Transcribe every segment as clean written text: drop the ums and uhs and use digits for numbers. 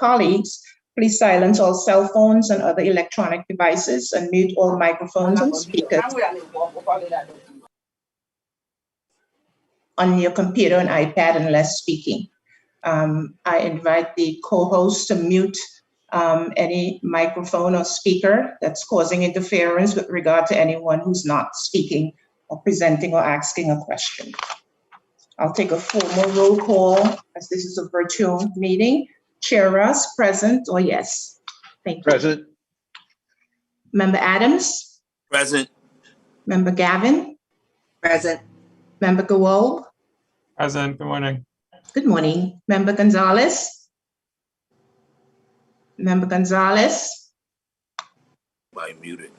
colleagues, please silence all cell phones and other electronic devices and mute all microphones and speakers on your computer and iPad unless speaking. I invite the co-host to mute any microphone or speaker that's causing interference with regard to anyone who's not speaking or presenting or asking a question. I'll take a formal roll call as this is a virtual meeting. Chair Ross, present or yes? Thank you. Present. Member Adams? Present. Member Gavin? Present. Member Gawol? Present. Good morning. Good morning. Member Gonzalez? Member Gonzalez? I muted.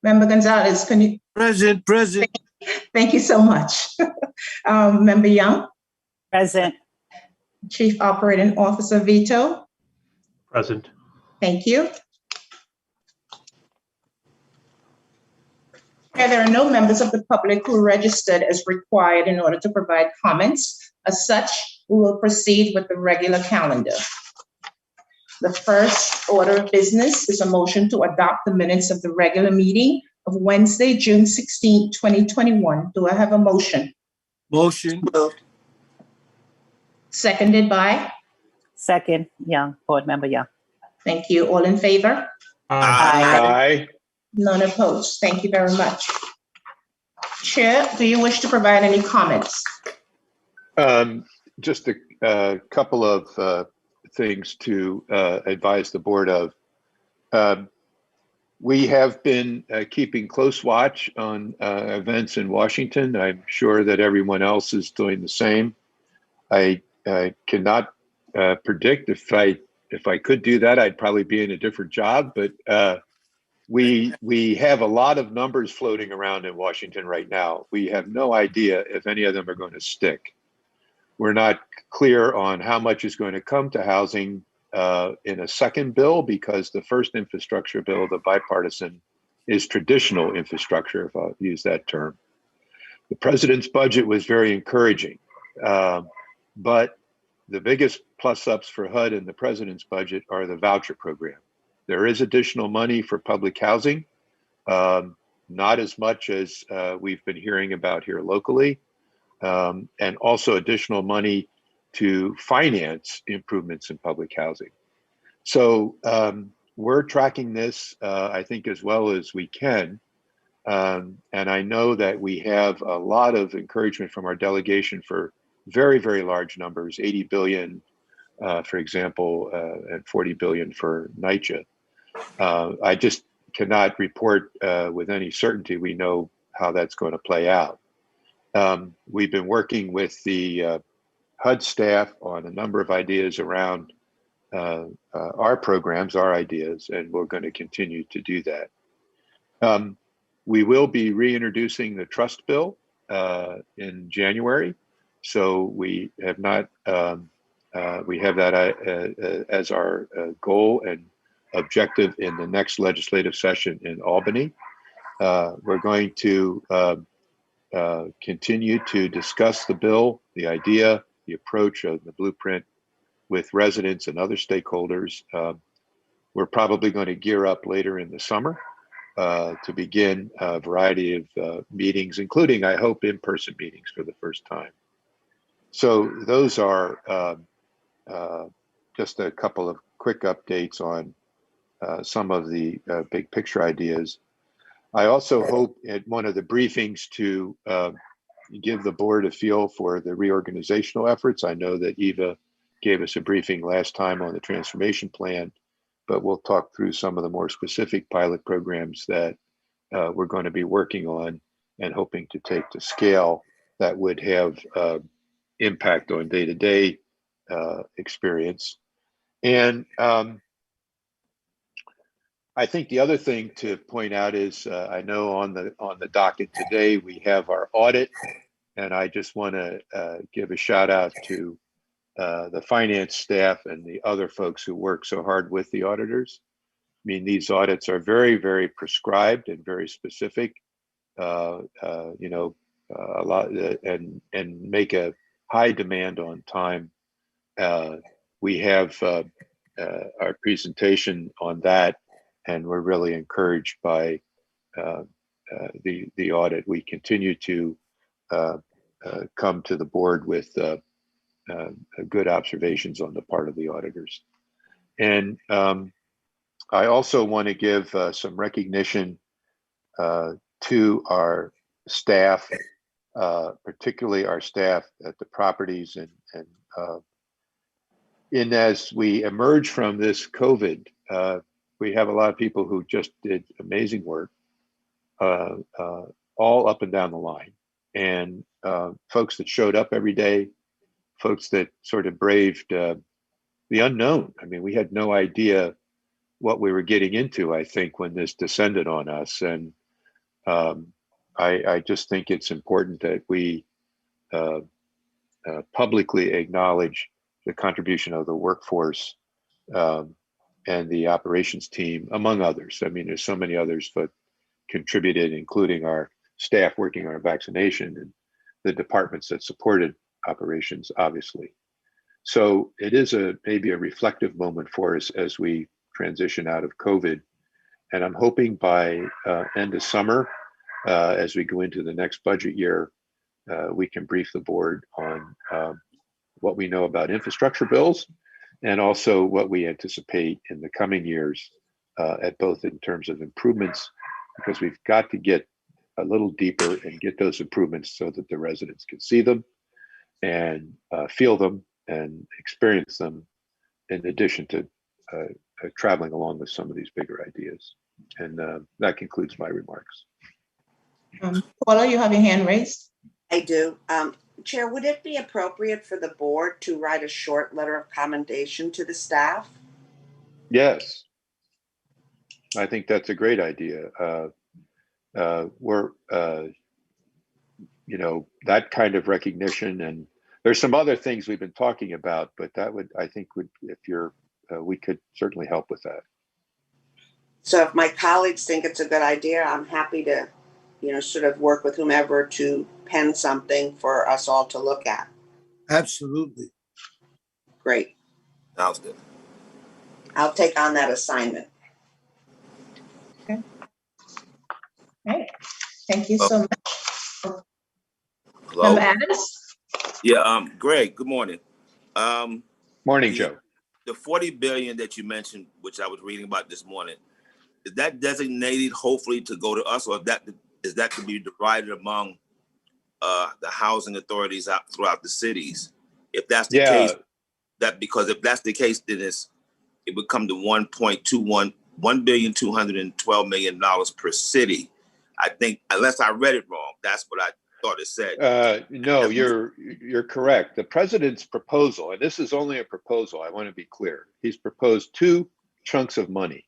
Member Gonzalez, can you? Present. Thank you so much. Member Young? Present. Chief Operating Officer Vito? Present. Thank you. There are no members of the public who registered as required in order to provide comments. As such, we will proceed with the regular calendar. The first order of business is a motion to adopt the minutes of the regular meeting of Wednesday, June 16, 2021. Do I have a motion? Motion. Seconded by? Second, Young, Board Member Young. Thank you. All in favor? Aye. None opposed. Thank you very much. Chair, do you wish to provide any comments? Just a couple of things to advise the board of. We have been keeping close watch on events in Washington. I'm sure that everyone else is doing the same. I cannot predict if I could do that, I'd probably be in a different job, but we have a lot of numbers floating around in Washington right now. We have no idea if any of them are going to stick. We're not clear on how much is going to come to housing in a second bill, because the first infrastructure bill, the bipartisan, is traditional infrastructure, if I'll use that term. The president's budget was very encouraging, but the biggest plus-ups for HUD in the president's budget are the voucher program. There is additional money for public housing, not as much as we've been hearing about here locally, and also additional money to finance improvements in public housing. So we're tracking this, I think, as well as we can. And I know that we have a lot of encouragement from our delegation for very, very large numbers, 80 billion, for example, and 40 billion for NYCHA. I just cannot report with any certainty we know how that's going to play out. We've been working with the HUD staff on a number of ideas around our programs, our ideas, and we're going to continue to do that. We will be reintroducing the trust bill in January. So we have not, we have that as our goal and objective in the next legislative session in Albany. We're going to continue to discuss the bill, the idea, the approach of the blueprint with residents and other stakeholders. We're probably going to gear up later in the summer to begin a variety of meetings, including, I hope, in-person meetings for the first time. So those are just a couple of quick updates on some of the big picture ideas. I also hope at one of the briefings to give the board a feel for the reorganizational efforts. I know that Eva gave us a briefing last time on the transformation plan, but we'll talk through some of the more specific pilot programs that we're going to be working on and hoping to take to scale that would have impact on day-to-day experience. And I think the other thing to point out is I know on the docket today we have our audit, and I just want to give a shout out to the finance staff and the other folks who work so hard with the auditors. I mean, these audits are very, very prescribed and very specific, you know, a lot, and make a high demand on time we have our presentation on that, and we're really encouraged by the audit. We continue to come to the board with good observations on the part of the auditors. And I also want to give some recognition to our staff, particularly our staff at the properties, and as we emerge from this COVID, we have a lot of people who just did amazing work, all up and down the line, and folks that showed up every day, folks that sort of braved the unknown. I mean, we had no idea what we were getting into, I think, when this descended on us. And I just think it's important that we publicly acknowledge the contribution of the workforce and the operations team, among others. I mean, there's so many others that contributed, including our staff working on vaccination and the departments that supported operations, obviously. So it is maybe a reflective moment for us as we transition out of COVID. And I'm hoping by end of summer, as we go into the next budget year, we can brief the board on what we know about infrastructure bills, and also what we anticipate in the coming years, at both in terms of improvements, because we've got to get a little deeper and get those improvements so that the residents can see them and feel them and experience them, in addition to traveling along with some of these bigger ideas. And that concludes my remarks. Paula, you have your hand raised. I do. Chair, would it be appropriate for the board to write a short letter of commendation to the staff? Yes, I think that's a great idea. We're, that kind of recognition, and there's some other things we've been talking about, but that would, I think, if we could certainly help with that. So if my colleagues think it's a good idea, I'm happy to, sort of work with whomever to pen something for us all to look at. Absolutely. Great. Sounds good. I'll take on that assignment. Okay. All right. Thank you so much. Hello? Member Adams? Yeah, Greg, good morning. Morning, Joe. The 40 billion that you mentioned, which I was reading about this morning, is that designated hopefully to go to us, or is that to be divided among the housing authorities out throughout the cities? If that's the case, because if that's the case, then it would come to $1,212 million per city. I think, unless I read it wrong, that's what I thought it said. No, you're correct. The president's proposal, and this is only a proposal, I want to be clear. He's proposed two chunks of money.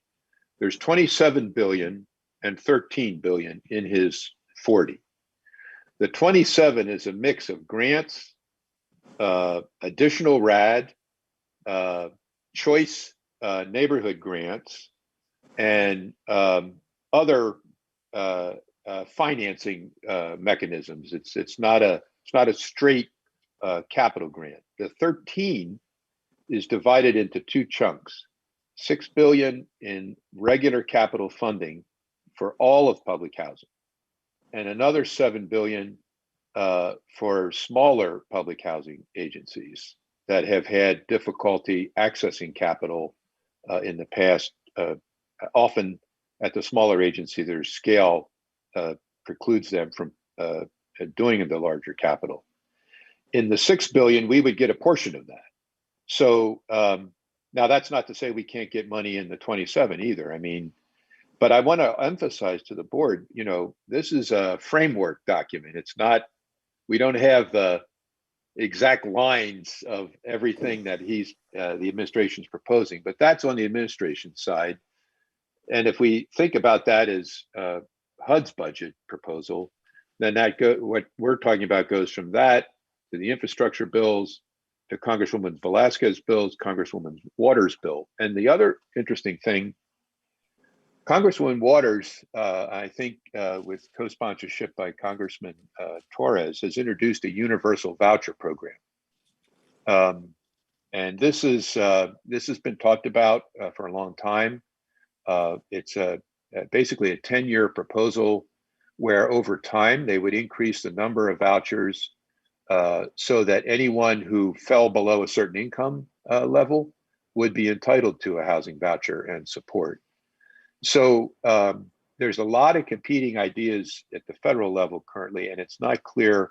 There's 27 billion and 13 billion in his 40. The 27 is a mix of grants, additional RAD, choice neighborhood grants, and other financing mechanisms. It's not a straight capital grant. The 13 is divided into two chunks: 6 billion in regular capital funding for all of public housing, and another 7 billion for smaller public housing agencies that have had difficulty accessing capital in the past. Often at the smaller agency, their scale precludes them from doing the larger capital. In the 6 billion, we would get a portion of that. So now that's not to say we can't get money in the 27 either. I mean, but I want to emphasize to the board, this is a framework document. It's not, we don't have the exact lines of everything that the administration's proposing, but that's on the administration side. And if we think about that as HUD's budget proposal, then what we're talking about goes from that to the infrastructure bills, to Congresswoman Velasquez's bills, Congresswoman Waters' bill. And the other interesting thing, Congresswoman Waters, I think with co-sponsorship by Congressman Torres, has introduced a universal voucher program. And this has been talked about for a long time. It's basically a 10-year proposal where over time they would increase the number of vouchers so that anyone who fell below a certain income level would be entitled to a housing voucher and support. So there's a lot of competing ideas at the federal level currently, and it's not clear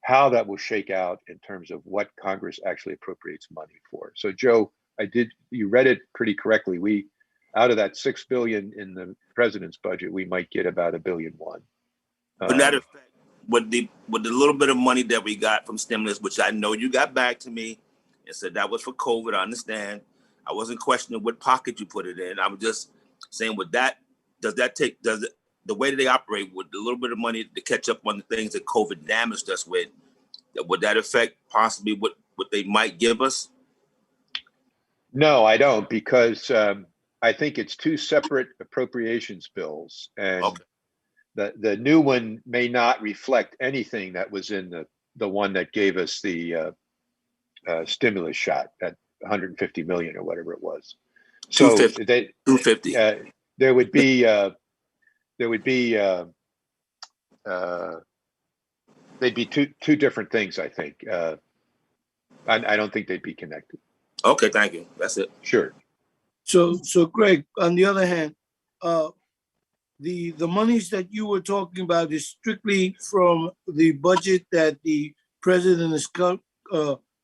how that will shake out in terms of what Congress actually appropriates money for. So Joe, you read it pretty correctly. We, out of that $6 billion in the president's budget, we might get about $1.1 billion. But that effect, with the little bit of money that we got from stimulus, which I know you got back to me and said that was for COVID, I understand. I wasn't questioning what pocket you put it in. I'm just saying, with that, does it, the way that they operate with a little bit of money to catch up on the things that COVID damaged us with, would that affect possibly what they might give us? No, I don't, because I think it's two separate appropriations bills, and Okay. the new one may not reflect anything that was in the one that gave us the stimulus shot, that 150 million or whatever it was. So 250. There would be they'd be two different things, I think. I don't think they'd be connected. Okay, thank you. That's it. Sure. So Greg, on the other hand, the monies that you were talking about is strictly from the budget that the president is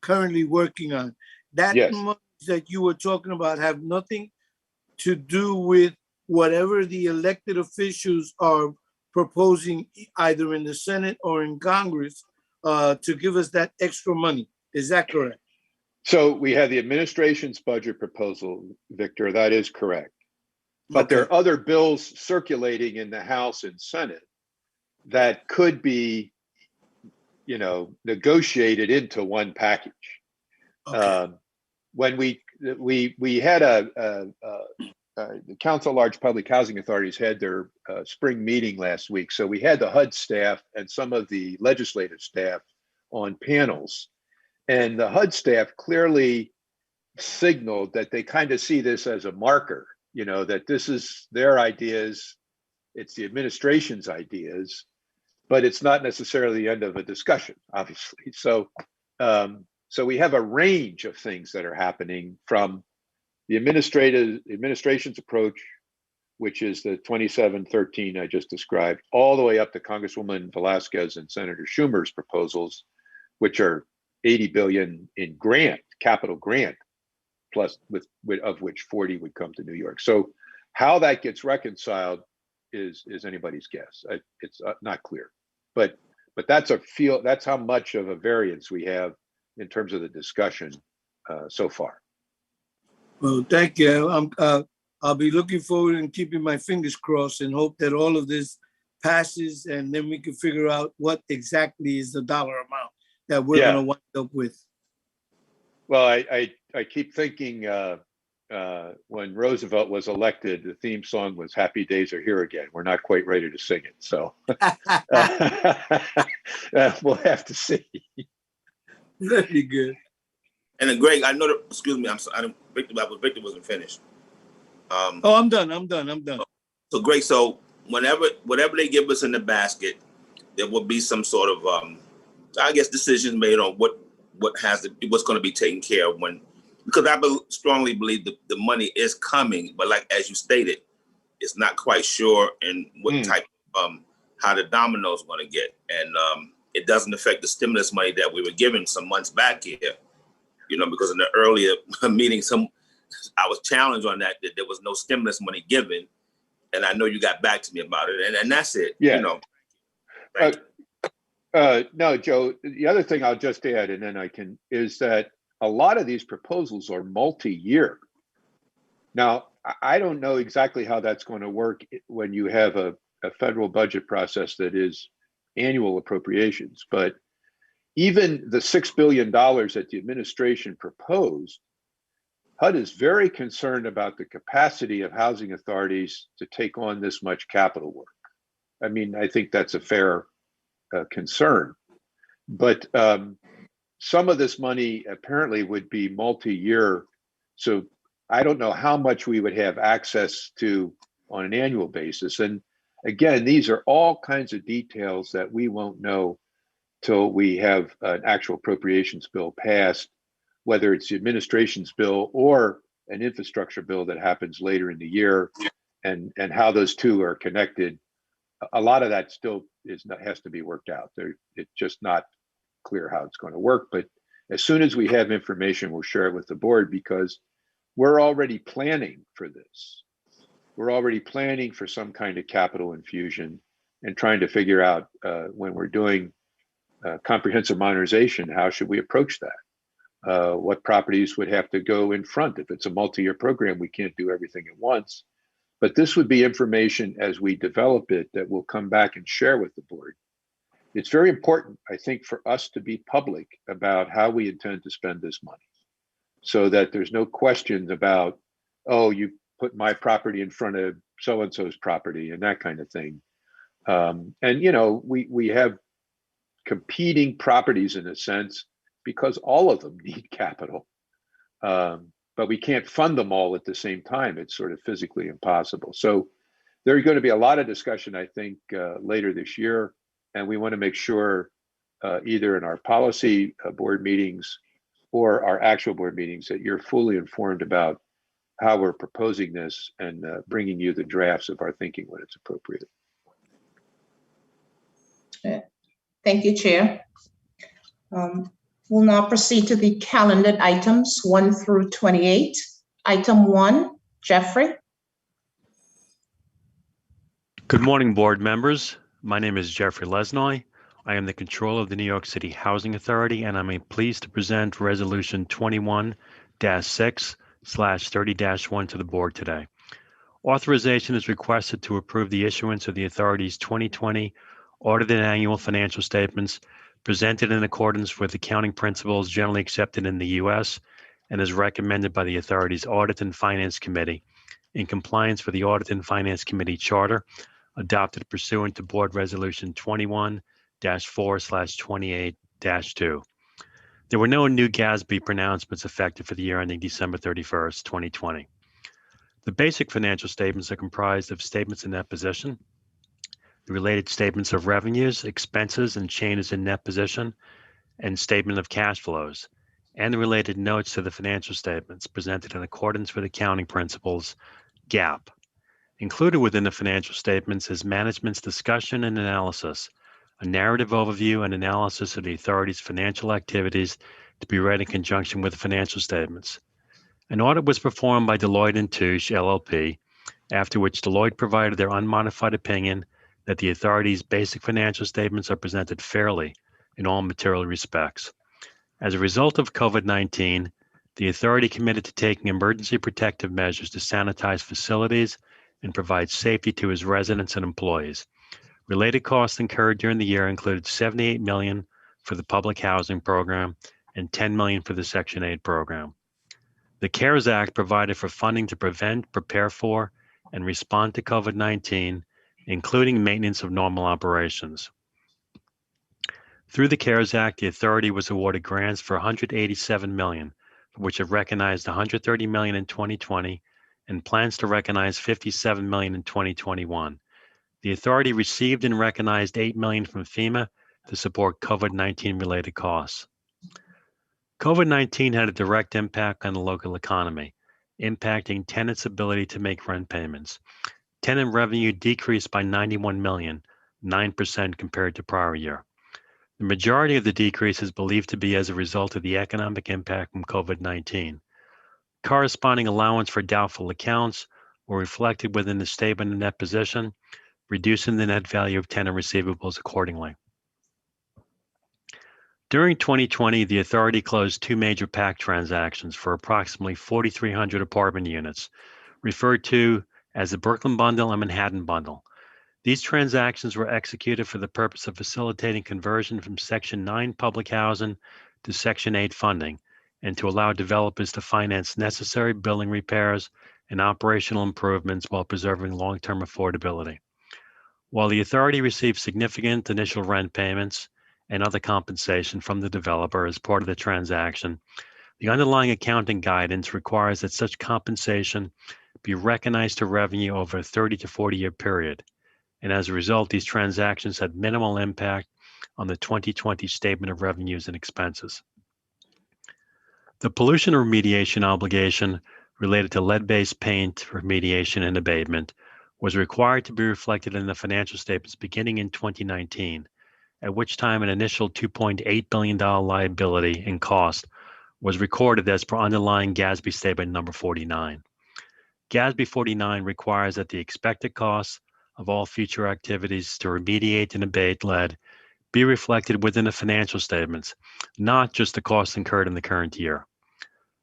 currently working on. That Yes. monies that you were talking about have nothing to do with whatever the elected officials are proposing, either in the Senate or in Congress, to give us that extra money. Is that correct? So we have the administration's budget proposal, Victor. That is correct. But there are other bills circulating in the House and Senate that could be, negotiated into one package. Okay. When we had the Council of Large Public Housing Authorities had their spring meeting last week. So we had the HUD staff and some of the legislative staff on panels. And the HUD staff clearly signaled that they kind of see this as a marker, that this is their ideas, it's the administration's ideas, but it's not necessarily the end of a discussion, obviously. So we have a range of things that are happening, from the administration's approach, which is the 2713 I just described, all the way up to Congresswoman Velasquez and Senator Schumer's proposals, which are 80 billion in capital grant, plus of which 40 would come to New York. So how that gets reconciled is anybody's guess. It's not clear, but that's how much of a variance we have in terms of the discussion so far. Well, thank you. I'll be looking forward and keeping my fingers crossed and hope that all of this passes, and then we can figure out what exactly is the dollar amount that we're going to wind up with. Well, I keep thinking when Roosevelt was elected, the theme song was "Happy Days Are Here Again." We're not quite ready to sing it, so we'll have to see. Very good. And then Greg, I know that, excuse me, Victor wasn't finished. I'm done. So Greg, so whatever they give us in the basket, there will be some sort of I guess decisions made on what's going to be taken care of because I strongly believe the money is coming, but like as you stated, it's not quite sure in what type how the dominoes going to get, and it doesn't affect the stimulus money that we were given some months back here, because in the earlier meeting, I was challenged on that there was no stimulus money given, and I know you got back to me about it, and that's it. Yeah. Thank you. No, Joe, the other thing I'll just add, and then is that a lot of these proposals are multi-year. Now, I don't know exactly how that's going to work when you have a federal budget process that is annual appropriations, but even the $6 billion that the administration proposed, HUD is very concerned about the capacity of housing authorities to take on this much capital work. I mean, I think that's a fair concern, but some of this money apparently would be multi-year. So I don't know how much we would have access to on an annual basis. And again, these are all kinds of details that we won't know till we have an actual appropriations bill passed, whether it's the administration's bill or an infrastructure bill that happens later in the year, and how those two are connected. A lot of that still has to be worked out. It's just not clear how it's going to work. But as soon as we have information, we'll share it with the board, because we're already planning for this. We're already planning for some kind of capital infusion and trying to figure out when we're doing comprehensive modernization, how should we approach that? What properties would have to go in front? If it's a multi-year program, we can't do everything at once. But this would be information as we develop it that we'll come back and share with the board. It's very important, I think, for us to be public about how we intend to spend this money, so that there's no questions about, oh, you put my property in front of so-and-so's property and that kind of thing. And, you know, we have competing properties in a sense, because all of them need capital. But we can't fund them all at the same time. It's sort of physically impossible. So there's going to be a lot of discussion, I think, later this year. And we want to make sure either in our policy board meetings or our actual board meetings that you're fully informed about how we're proposing this and bringing you the drafts of our thinking when it's appropriate. Thank you, Chair. We'll now proceed to the calendared items 1 through 28. Item 1, Jeffrey. Good morning, board members. My name is Jeffrey Lesnoy. I am the controller of the New York City Housing Authority, and I'm pleased to present Resolution 21-6/30-1 to the board today. Authorization is requested to approve the issuance of the authority's 2020 audited annual financial statements presented in accordance with accounting principles generally accepted in the U.S. and is recommended by the authority's Audit and Finance Committee in compliance with the Audit and Finance Committee Charter adopted pursuant to Board Resolution 21-4/28-2. There were no new GASB pronouncements effective for the year ending December 31st, 2020. The basic financial statements are comprised of statements in net position, the related statements of revenues, expenses, and changes in net position, and statement of cash flows, and the related notes to the financial statements presented in accordance with accounting principles, GAAP. Included within the financial statements is management's discussion and analysis, a narrative overview and analysis of the authority's financial activities to be read in conjunction with the financial statements. An audit was performed by Deloitte & Touche, LLP, after which Deloitte provided their unmodified opinion that the authority's basic financial statements are presented fairly in all material respects. As a result of COVID-19, the authority committed to taking emergency protective measures to sanitize facilities and provide safety to its residents and employees. Related costs incurred during the year included $78 million for the public housing program and $10 million for the Section 8 program. The CARES Act provided for funding to prevent, prepare for, and respond to COVID-19, including maintenance of normal operations. Through the CARES Act, the authority was awarded grants for $187 million, for which it recognized $130 million in 2020 and plans to recognize $57 million in 2021. The authority received and recognized $8 million from FEMA to support COVID-19 related costs. COVID-19 had a direct impact on the local economy, impacting tenants' ability to make rent payments. Tenant revenue decreased by $91 million, 9% compared to prior year. The majority of the decrease is believed to be as a result of the economic impact from COVID-19. Corresponding allowance for doubtful accounts were reflected within the statement of net position, reducing the net value of tenant receivables accordingly. During 2020, the authority closed 2 major PAC transactions for approximately 4,300 apartment units, referred to as the Brooklyn Bundle and Manhattan Bundle. These transactions were executed for the purpose of facilitating conversion from Section 9 public housing to Section 8 funding, and to allow developers to finance necessary building repairs and operational improvements while preserving long-term affordability. While the authority received significant initial rent payments and other compensation from the developer as part of the transaction, the underlying accounting guidance requires that such compensation be recognized to revenue over a 30 to 40-year period. And as a result, these transactions had minimal impact on the 2020 statement of revenues and expenses. The pollution remediation obligation related to lead-based paint remediation and abatement was required to be reflected in the financial statements beginning in 2019, at which time an initial $2.8 billion liability and cost was recorded as per underlying GASB statement number 49. GASB 49 requires that the expected costs of all future activities to remediate and abate lead be reflected within the financial statements, not just the costs incurred in the current year.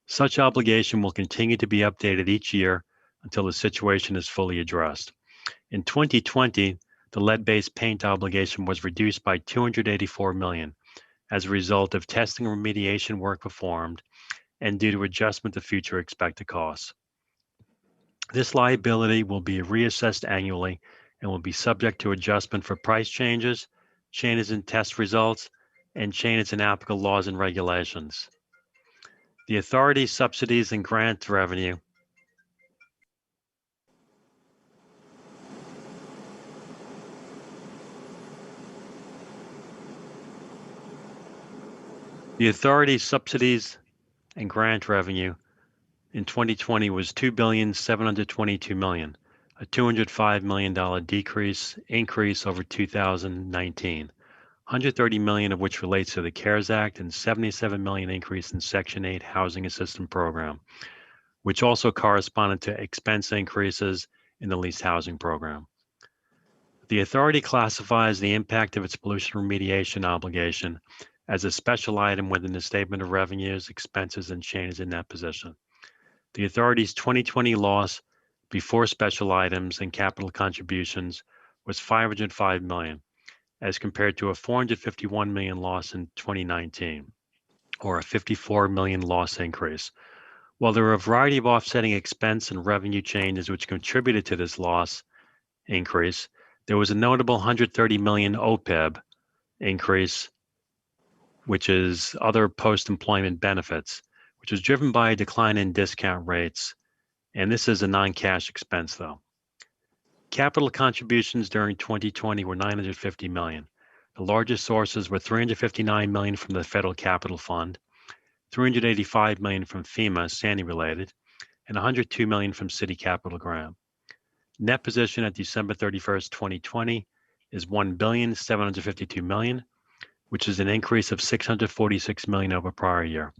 Such obligation will continue to be updated each year until the situation is fully addressed. In 2020, the lead-based paint obligation was reduced by $284 million as a result of testing and remediation work performed and due to adjustment of future expected costs. This liability will be reassessed annually and will be subject to adjustment for price changes, changes in test results, and changes in applicable laws and regulations. The authority's subsidies and grant revenue The authority's subsidies and grant revenue in 2020 was $2,722 million, a $205 million increase over 2019, $130 million of which relates to the CARES Act and $77 million increase in Section 8 Housing Assistance Program, which also corresponded to expense increases in the leased housing program. The authority classifies the impact of its pollution remediation obligation as a special item within the statement of revenues, expenses, and changes in that position. The authority's 2020 loss before special items and capital contributions was $505 million, as compared to a $451 million loss in 2019, or a $54 million loss increase. While there are a variety of offsetting expense and revenue changes which contributed to this loss increase, there was a notable $130 million OPEB increase, which is other post-employment benefits, which was driven by a decline in discount rates, and this is a non-cash expense though. Capital contributions during 2020 were $950 million. The largest sources were $359 million from the Federal Capital Fund, $385 million from FEMA, Sandy related, and $102 million from City Capital Grant. Net position at December 31st, 2020 is $1,752 million, which is an increase of $646 million over prior year.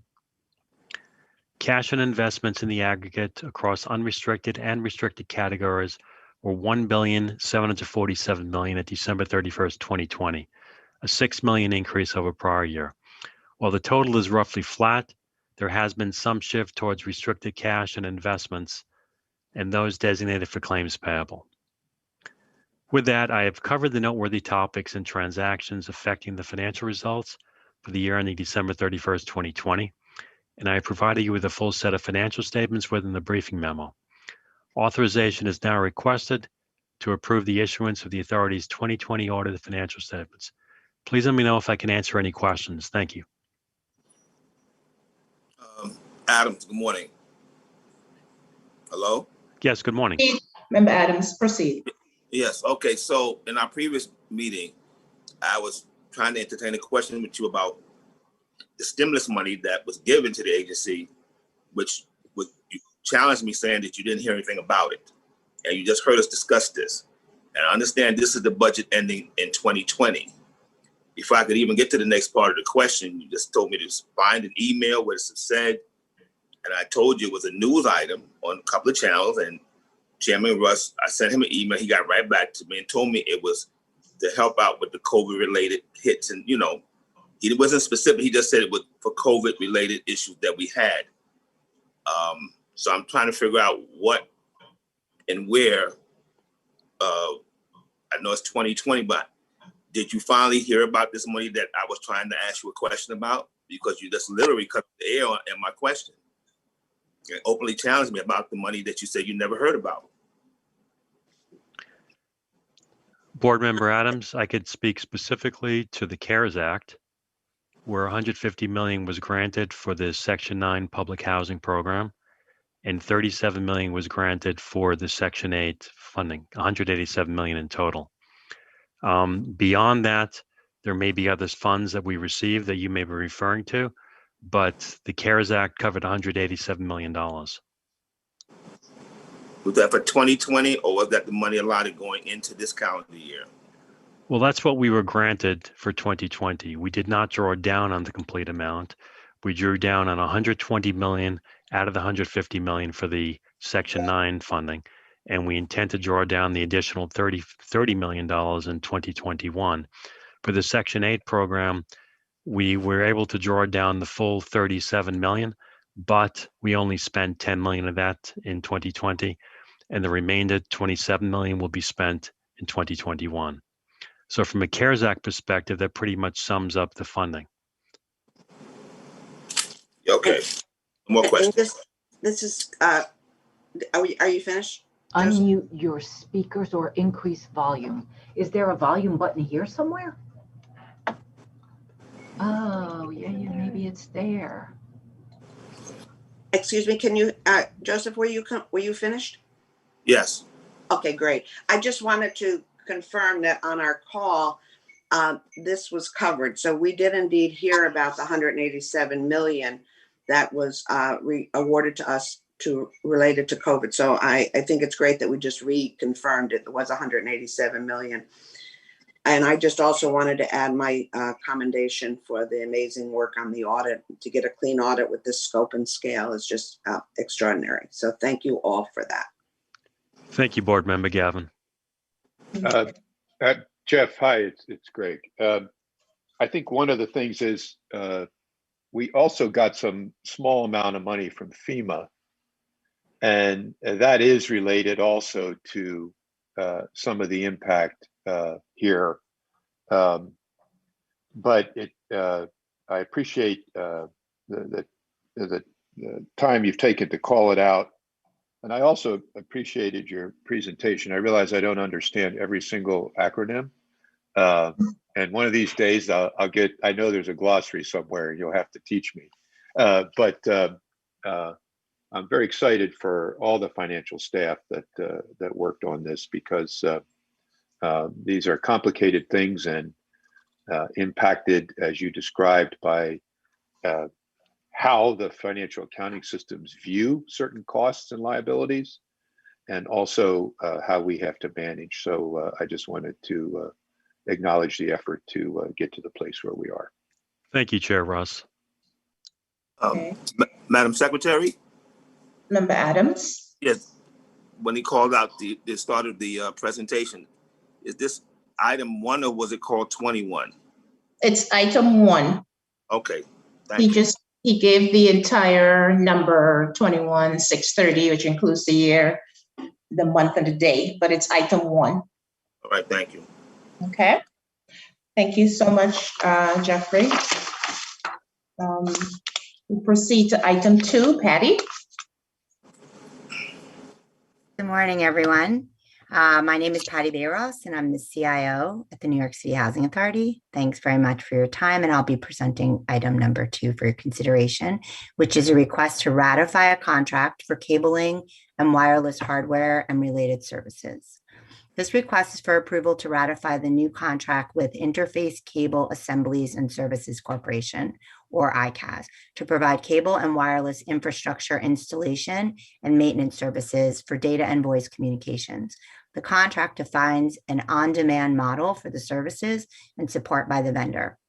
Cash and investments in the aggregate across unrestricted and restricted categories were $1,747 million at December 31st, 2020, a $6 million increase over prior year. While the total is roughly flat, there has been some shift towards restricted cash and investments and those designated for claims payable. With that, I have covered the noteworthy topics and transactions affecting the financial results for the year ending December 31st, 2020, and I have provided you with a full set of financial statements within the briefing memo. Authorization is now requested to approve the issuance of the authority's 2020 audited financial statements. Please let me know if I can answer any questions. Thank you. Adams, good morning. Hello? Yes, good morning. Member Adams, proceed. Yes, okay, so in our previous meeting, I was trying to entertain a question with you about the stimulus money that was given to the agency, which you challenged me saying that you didn't hear anything about it. And you just heard us discuss this. And I understand this is the budget ending in 2020. Before I could even get to the next part of the question, you just told me to find an email where it's said, and I told you it was a news item on a couple of channels, and Chairman Russ, I sent him an email. He got right back to me and told me it was to help out with the COVID-related hits. And, you know, he wasn't specific. He just said it was for COVID-related issues that we had. So I'm trying to figure out what and where. I know it's 2020, but did you finally hear about this money that I was trying to ask you a question about? Because you just literally cut the air on my question and openly challenged me about the money that you said you never heard about. Board Member Adams, I could speak specifically to the CARES Act, where 150 million was granted for the Section 9 public housing program, and 37 million was granted for the Section 8 funding, 187 million in total. Beyond that, there may be other funds that we received that you may be referring to, but the CARES Act covered $187 million. Was that for 2020, or was that the money allotted going into this calendar year? Well, that's what we were granted for 2020. We did not draw down on the complete amount. We drew down on 120 million out of the 150 million for the Section 9 funding, and we intend to draw down the additional $30 million in 2021. For the Section 8 program, we were able to draw down the full 37 million, but we only spent 10 million of that in 2020, and the remainder 27 million will be spent in 2021. So from a CARES Act perspective, that pretty much sums up the funding. Okay. More questions? This is, are you finished? Unmute your speakers or increase volume. Is there a volume button here somewhere? Oh, yeah, maybe it's there. Excuse me, can you, Joseph, were you finished? Yes. Okay, great. I just wanted to confirm that on our call, this was covered. So we did indeed hear about the 187 million that was awarded to us related to COVID. So I think it's great that we just reconfirmed it. It was 187 million. And I just also wanted to add my commendation for the amazing work on the audit. To get a clean audit with this scope and scale is just extraordinary. So thank you all for that. Thank you, Board Member Gavin. Jeff, hi, it's Greg. I think one of the things is we also got some small amount of money from FEMA, and that is related also to some of the impact here. But I appreciate the time you've taken to call it out. And I also appreciated your presentation. I realize I don't understand every single acronym. And one of these days I know there's a glossary somewhere, you'll have to teach me. But I'm very excited for all the financial staff that worked on this, because these are complicated things and impacted, as you described, by how the financial accounting systems view certain costs and liabilities, and also how we have to manage. So I just wanted to acknowledge the effort to get to the place where we are. Thank you, Chair Ross. Okay. Madam Secretary? Member Adams? Yes. When he called out the start of the presentation, is this item 1 or was it called 21? It's item 1. Okay. Thank you. He gave the entire number 21,630, which includes the year, the month, and the day, but it's item 1. All right, thank you. Okay. Thank you so much, Jeffrey. We proceed to item 2, Patty. Good morning, everyone. My name is Patty Bayros, and I'm the CIO at the New York City Housing Authority. Thanks very much for your time, and I'll be presenting item number 2 for your consideration, which is a request to ratify a contract for cabling and wireless hardware and related services. This request is for approval to ratify the new contract with Interface Cable Assemblies and Services Corporation, or ICAS, to provide cable and wireless infrastructure installation and maintenance services for data and voice communications. The contract defines an on-demand model for the services and support by the vendor.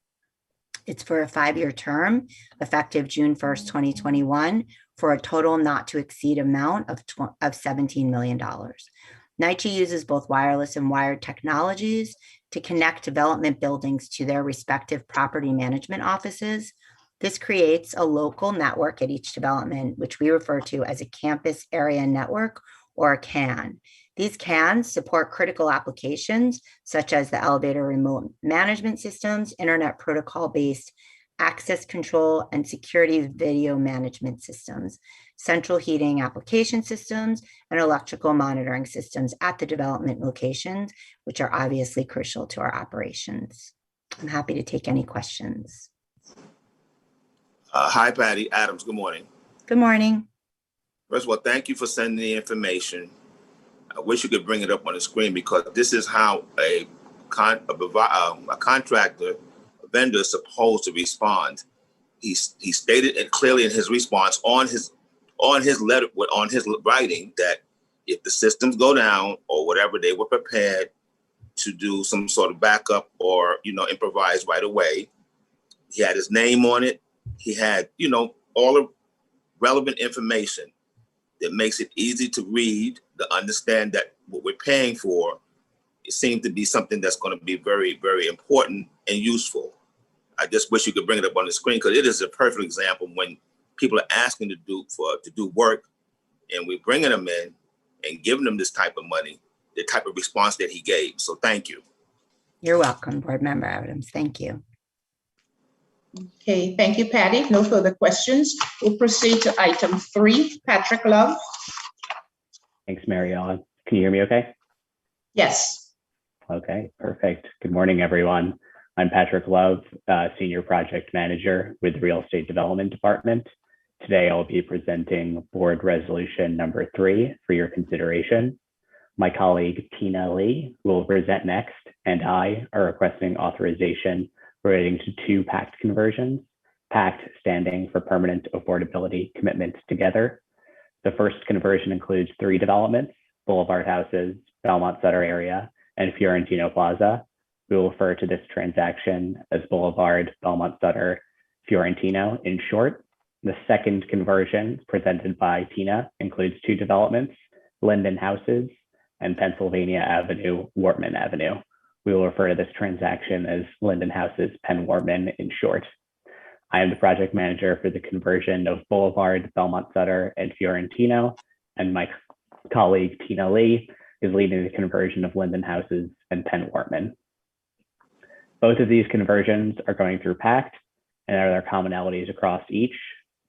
It's for a 5-year term, effective June 1st, 2021, for a total not to exceed amount of $17 million. NYCHA uses both wireless and wired technologies to connect development buildings to their respective property management offices. This creates a local network at each development, which we refer to as a campus area network, or a CAN. These CANs support critical applications such as the elevator remote management systems, internet protocol-based access control and security video management systems, central heating application systems, and electrical monitoring systems at the development locations, which are obviously crucial to our operations. I'm happy to take any questions. Hi, Patty. Adams, good morning. Good morning. First of all, thank you for sending the information. I wish you could bring it up on the screen because this is how a contractor, a vendor is supposed to respond. He stated it clearly in his response on his letter, on his writing, that if the systems go down or whatever, they were prepared to do some sort of backup or, improvise right away. He had his name on it. He had, all the relevant information that makes it easy to read, to understand that what we're paying for, it seems to be something that's going to be very, very important and useful. I just wish you could bring it up on the screen because it is a perfect example when people are asking to do work and we're bringing them in and giving them this type of money, the type of response that he gave. So thank you. You're welcome, Board Member Adams. Thank you. Okay, thank you, Patty. No further questions. We'll proceed to item 3. Patrick Love. Thanks, Mary Ellen. Can you hear me okay? Yes. Okay, perfect. Good morning, everyone. I'm Patrick Love, Senior Project Manager with the Real Estate Development Department. Today, I'll be presenting Board Resolution number 3 for your consideration. My colleague, Tina Lee, will present next, and I are requesting authorization relating to 2 PACT conversions, PACT standing for Permanent Affordability Commitments Together. The first conversion includes 3 developments, Boulevard Houses, Belmont Sutter area, and Fiorentino Plaza. We will refer to this transaction as Boulevard, Belmont Sutter, Fiorentino in short. The second conversion presented by Tina includes 2 developments, Linden Houses and Pennsylvania Avenue, Wortman Avenue. We will refer to this transaction as Linden Houses, Penn Wortman in short. I am the project manager for the conversion of Boulevard, Belmont Sutter, and Fiorentino, and my colleague Tina Lee is leading the conversion of Linden Houses and Penn Wortman. Both of these conversions are going through PACT, and there are commonalities across each,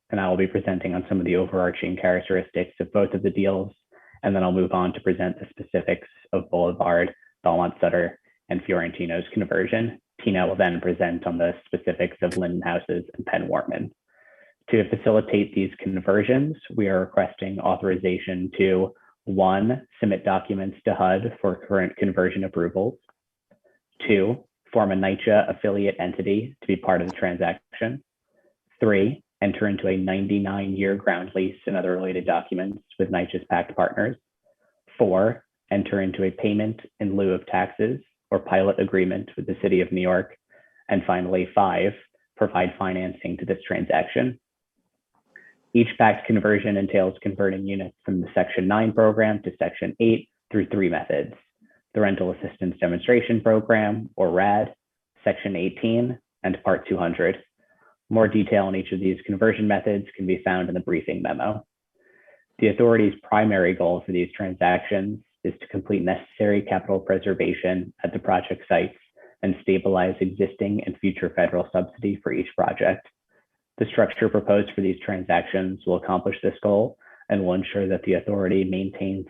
and I will be presenting on some of the overarching characteristics of both of the deals, and then I'll move on to present the specifics of Boulevard, Belmont Sutter, and Fiorentino's conversion. Tina will then present on the specifics of Linden Houses and Penn Wortman. To facilitate these conversions, we are requesting authorization to 1, submit documents to HUD for current conversion approvals. 2, form a NYCHA affiliate entity to be part of the transaction. 3, enter into a 99-year ground lease and other related documents with NYCHA's PACT partners. 4, enter into a payment in lieu of taxes or pilot agreement with the City of New York. And finally, 5, provide financing to this transaction. Each PACT conversion entails converting units from the Section 9 program to Section 8 through 3 methods: the Rental Assistance Demonstration Program, or RAD, Section 18, and Part 200. More detail on each of these conversion methods can be found in the briefing memo. The authority's primary goal for these transactions is to complete necessary capital preservation at the project sites and stabilize existing and future federal subsidy for each project. The structure proposed for these transactions will accomplish this goal and will ensure that the authority maintains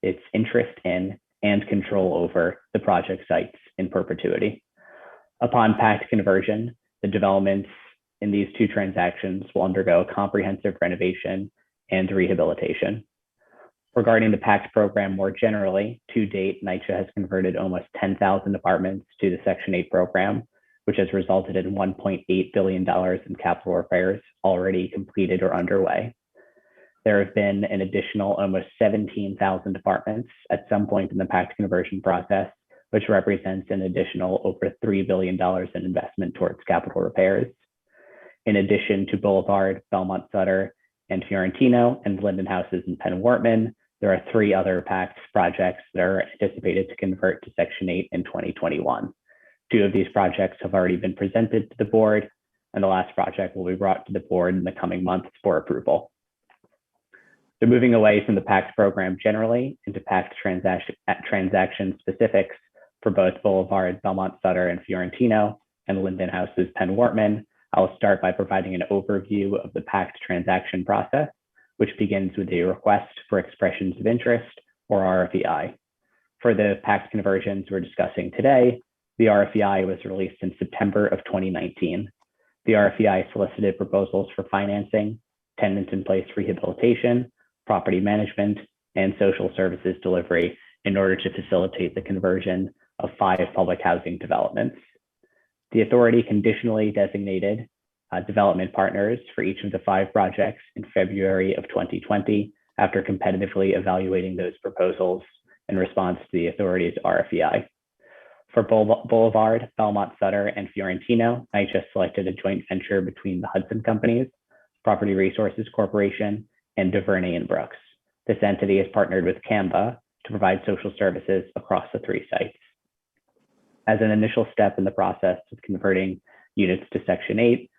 its interest in and control over the project sites in perpetuity. Upon PACT conversion, the developments in these 2 transactions will undergo comprehensive renovation and rehabilitation. Regarding the PACT program more generally, to date, NYCHA has converted almost 10,000 apartments to the Section 8 program, which has resulted in $1.8 billion in capital repairs already completed or underway. There have been an additional almost 17,000 apartments at some point in the PACT conversion process, which represents an additional over $3 billion in investment towards capital repairs. In addition to Boulevard, Belmont Sutter, and Fiorentino, and Linden Houses and Penn Wortman, there are 3 other PACT projects that are anticipated to convert to Section 8 in 2021. 2 of these projects have already been presented to the board, and the last project will be brought to the board in the coming months for approval. So moving away from the PACT program generally into PACT transaction specifics for both Boulevard, Belmont Sutter, and Fiorentino, and Linden Houses, Penn Wortman, I'll start by providing an overview of the PACT transaction process, which begins with a request for expressions of interest, or RFEI. For the PACT conversions we're discussing today, the RFEI was released in September of 2019. The RFEI solicited proposals for financing, tenant-in-place rehabilitation, property management, and social services delivery in order to facilitate the conversion of 5 public housing developments. The authority conditionally designated development partners for each of the 5 projects in February of 2020 after competitively evaluating those proposals in response to the authority's RFEI. For Boulevard, Belmont Sutter, and Fiorentino, NYCHA selected a joint venture between the Hudson Companies, Property Resources Corporation, and DuVernay and Brooks. This entity is partnered with Canva to provide social services across the 3 sites. As an initial step in the process of converting units to Section 8,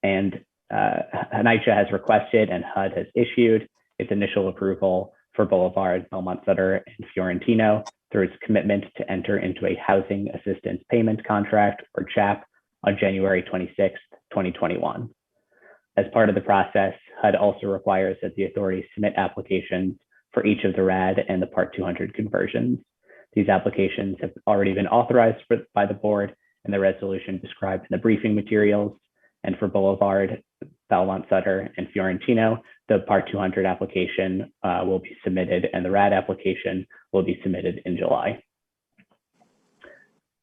and NYCHA has requested and HUD has issued its initial approval for Boulevard, Belmont Sutter, and Fiorentino through its commitment to enter into a Housing Assistance Payment Contract, or CHAP, on January 26, 2021. As part of the process, HUD also requires that the authority submit applications for each of the RAD and the Part 200 conversions. These applications have already been authorized by the board in the resolution described in the briefing materials. And for Boulevard, Belmont Sutter, and Fiorentino, the Part 200 application will be submitted and the RAD application will be submitted in July.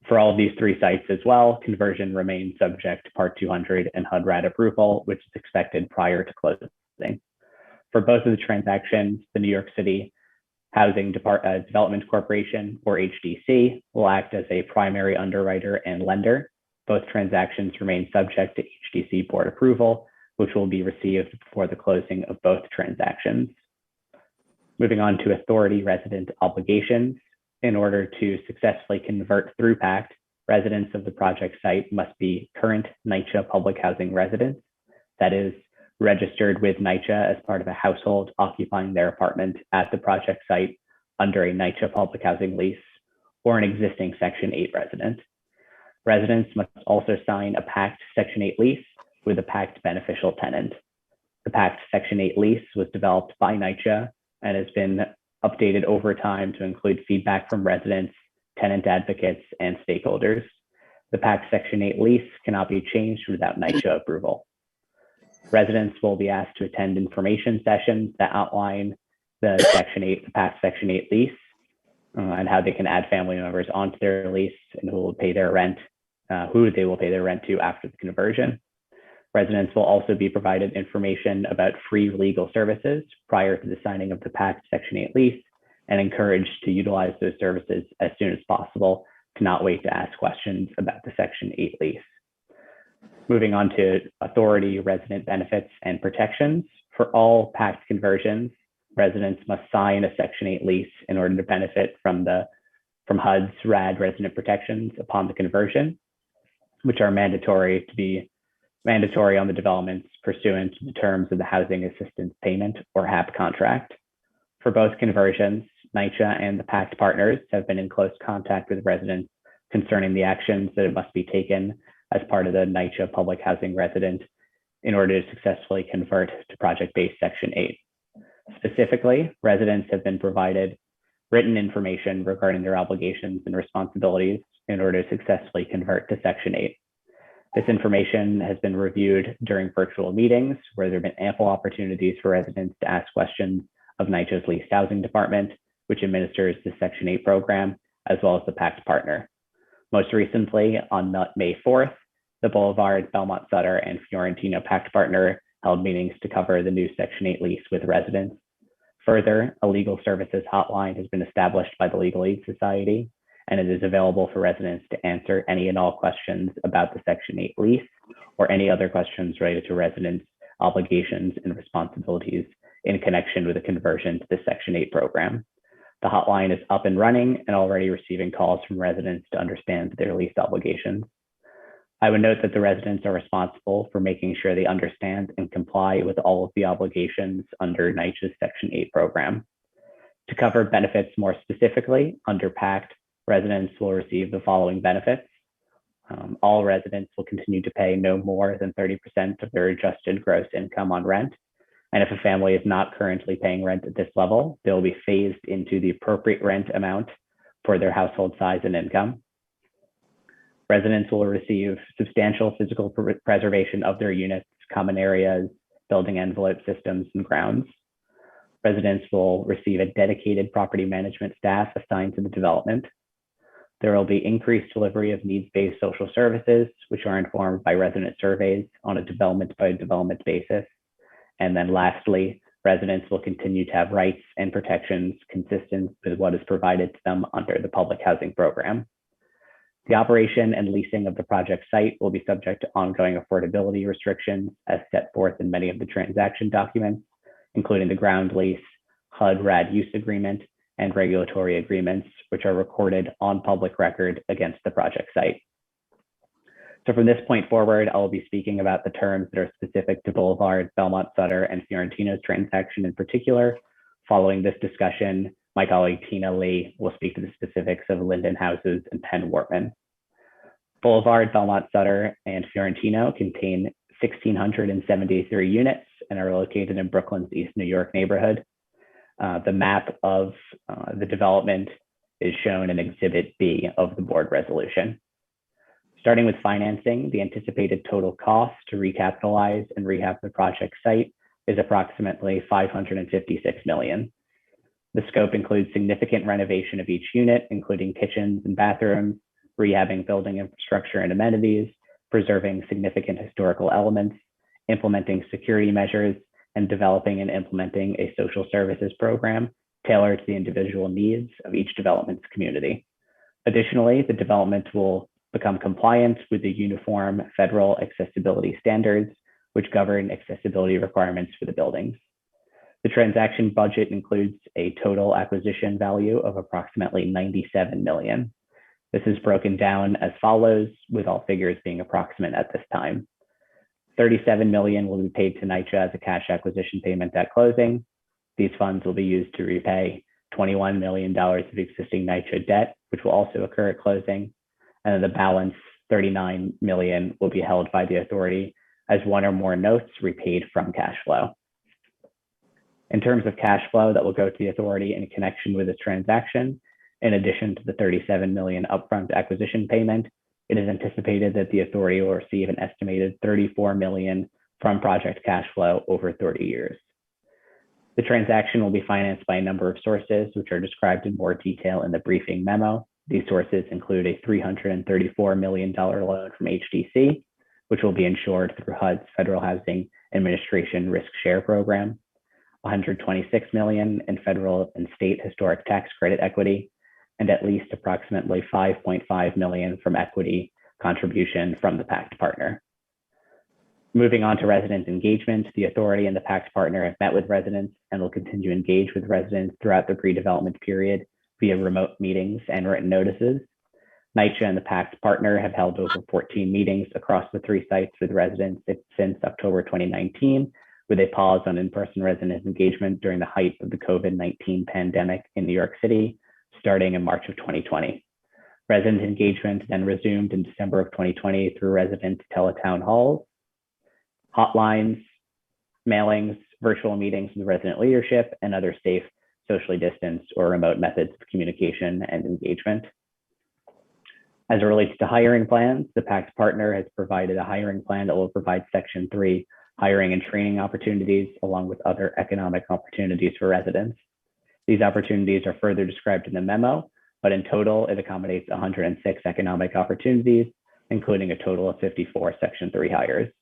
For all of these 3 sites as well, conversion remains subject to Part 200 and HUD RAD approval, which is expected prior to closing. For both of the transactions, the New York City Housing Development Corporation, or HDC, will act as a primary underwriter and lender. Both transactions remain subject to HDC board approval, which will be received before the closing of both transactions. Moving on to authority resident obligations. In order to successfully convert through PACT, residents of the project site must be current NYCHA public housing residents, that is, registered with NYCHA as part of a household occupying their apartment at the project site under a NYCHA public housing lease, or an existing Section 8 resident. Residents must also sign a PACT Section 8 lease with a PACT beneficial tenant. The PACT Section 8 lease was developed by NYCHA and has been updated over time to include feedback from residents, tenant advocates, and stakeholders. The PACT Section 8 lease cannot be changed without NYCHA approval. Residents will be asked to attend information sessions that outline the PACT Section 8 lease and how they can add family members onto their lease and who will pay their rent, who they will pay their rent to after the conversion. Residents will also be provided information about free legal services prior to the signing of the PACT Section 8 lease and encouraged to utilize those services as soon as possible, to not wait to ask questions about the Section 8 lease. Moving on to authority resident benefits and protections. For all PACT conversions, residents must sign a Section 8 lease in order to benefit from HUD's RAD resident protections upon the conversion, which are mandatory on the developments pursuant to the terms of the Housing Assistance Payment, or HAP contract. For both conversions, NYCHA and the PACT partners have been in close contact with residents concerning the actions that must be taken as part of the NYCHA public housing resident in order to successfully convert to project-based Section 8. Specifically, residents have been provided written information regarding their obligations and responsibilities in order to successfully convert to Section 8. This information has been reviewed during virtual meetings where there have been ample opportunities for residents to ask questions of NYCHA's leased housing department, which administers the Section 8 program, as well as the PACT partner. Most recently, on May 4th, the Boulevard, Belmont Sutter, and Fiorentino PACT partner held meetings to cover the new Section 8 lease with residents. Further, a legal services hotline has been established by the Legal Aid Society, and it is available for residents to answer any and all questions about the Section 8 lease or any other questions related to residents' obligations and responsibilities in connection with the conversion to the Section 8 program. The hotline is up and running and already receiving calls from residents to understand their lease obligations. I would note that the residents are responsible for making sure they understand and comply with all of the obligations under NYCHA's Section 8 program. To cover benefits more specifically, under PACT, residents will receive the following benefits. All residents will continue to pay no more than 30% of their adjusted gross income on rent. And if a family is not currently paying rent at this level, they'll be phased into the appropriate rent amount for their household size and income. Residents will receive substantial physical preservation of their units, common areas, building envelope systems, and grounds. Residents will receive a dedicated property management staff assigned to the development. There will be increased delivery of needs-based social services, which are informed by resident surveys on a development-by-development basis. And then lastly, residents will continue to have rights and protections consistent with what is provided to them under the public housing program. The operation and leasing of the project site will be subject to ongoing affordability restrictions as set forth in many of the transaction documents, including the ground lease, HUD-RAD use agreement, and regulatory agreements, which are recorded on public record against the project site. So from this point forward, I will be speaking about the terms that are specific to Boulevard, Belmont Sutter, and Fiorentino's transaction in particular. Following this discussion, my colleague Tina Lee will speak to the specifics of Linden Houses and Penn Wortman. Boulevard, Belmont Sutter, and Fiorentino contain 1,673 units and are located in Brooklyn's East New York neighborhood. The map of the development is shown in Exhibit B of the board resolution. Starting with financing, the anticipated total cost to recapitalize and rehab the project site is approximately $556 million. The scope includes significant renovation of each unit, including kitchens and bathrooms, rehabbing building infrastructure and amenities, preserving significant historical elements, implementing security measures, and developing and implementing a social services program tailored to the individual needs of each development's community. Additionally, the development will become compliant with the uniform federal accessibility standards, which govern accessibility requirements for the buildings. The transaction budget includes a total acquisition value of approximately $97 million. This is broken down as follows, with all figures being approximate at this time. $37 million will be paid to NYCHA as a cash acquisition payment at closing. These funds will be used to repay $21 million of existing NYCHA debt, which will also occur at closing. And then the balance, $39 million, will be held by the authority as one or more notes repaid from cash flow. In terms of cash flow that will go to the authority in connection with this transaction, in addition to the $37 million upfront acquisition payment, it is anticipated that the authority will receive an estimated $34 million from project cash flow over 30 years. The transaction will be financed by a number of sources, which are described in more detail in the briefing memo. These sources include a $334 million loan from HDC, which will be insured through HUD's Federal Housing Administration Risk Share Program, $126 million in federal and state historic tax credit equity, and at least approximately $5.5 million from equity contribution from the PACT partner. Moving on to resident engagement, the authority and the PACT partner have met with residents and will continue to engage with residents throughout the pre-development period via remote meetings and written notices. NYCHA and the PACT partner have held over 14 meetings across the 3 sites with residents since October 2019, with a pause on in-person resident engagement during the height of the COVID-19 pandemic in New York City, starting in March of 2020. Resident engagement then resumed in December of 2020 through resident teletown halls, hotlines, mailings, virtual meetings with resident leadership, and other safe, socially distanced or remote methods of communication and engagement. As it relates to hiring plans, the PACT partner has provided a hiring plan that will provide Section 3 hiring and training opportunities, along with other economic opportunities for residents. These opportunities are further described in the memo, but in total, it accommodates 106 economic opportunities, including a total of 54 Section 3 hires.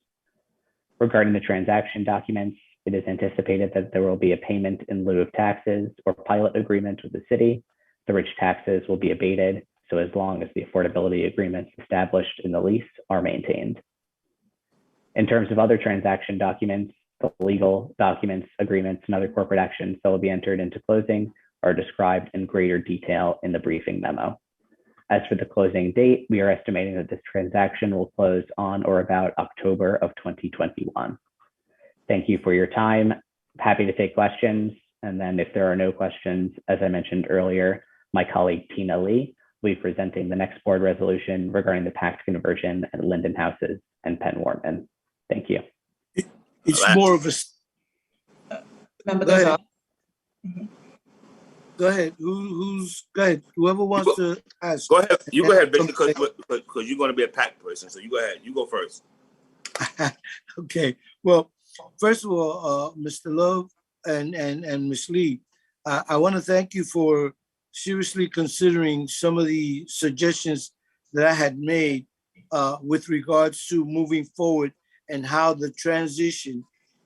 Regarding the transaction documents, it is anticipated that there will be a payment in lieu of taxes or pilot agreement with the city, to which taxes will be abated, so as long as the affordability agreements established in the lease are maintained. In terms of other transaction documents, the legal documents, agreements, and other corporate actions that will be entered into closing are described in greater detail in the briefing memo. As for the closing date, we are estimating that this transaction will close on or about October of 2021. Thank you for your time. Happy to take questions. And then if there are no questions, as I mentioned earlier, my colleague Tina Lee will be presenting the next board resolution regarding the PACT conversion at Linden Houses and Penn Warman. Thank you. It's more of a. Member Go ahead. Gonzalez. Go ahead. Go ahead. Whoever wants to ask. Go ahead. You go ahead, Victor, because you're going to be a PACT person. So you go ahead. You go first. Okay. Well, first of all, Mr. Love and Ms. Lee, I want to thank you for seriously considering some of the suggestions that I had made with regards to moving forward and how the transition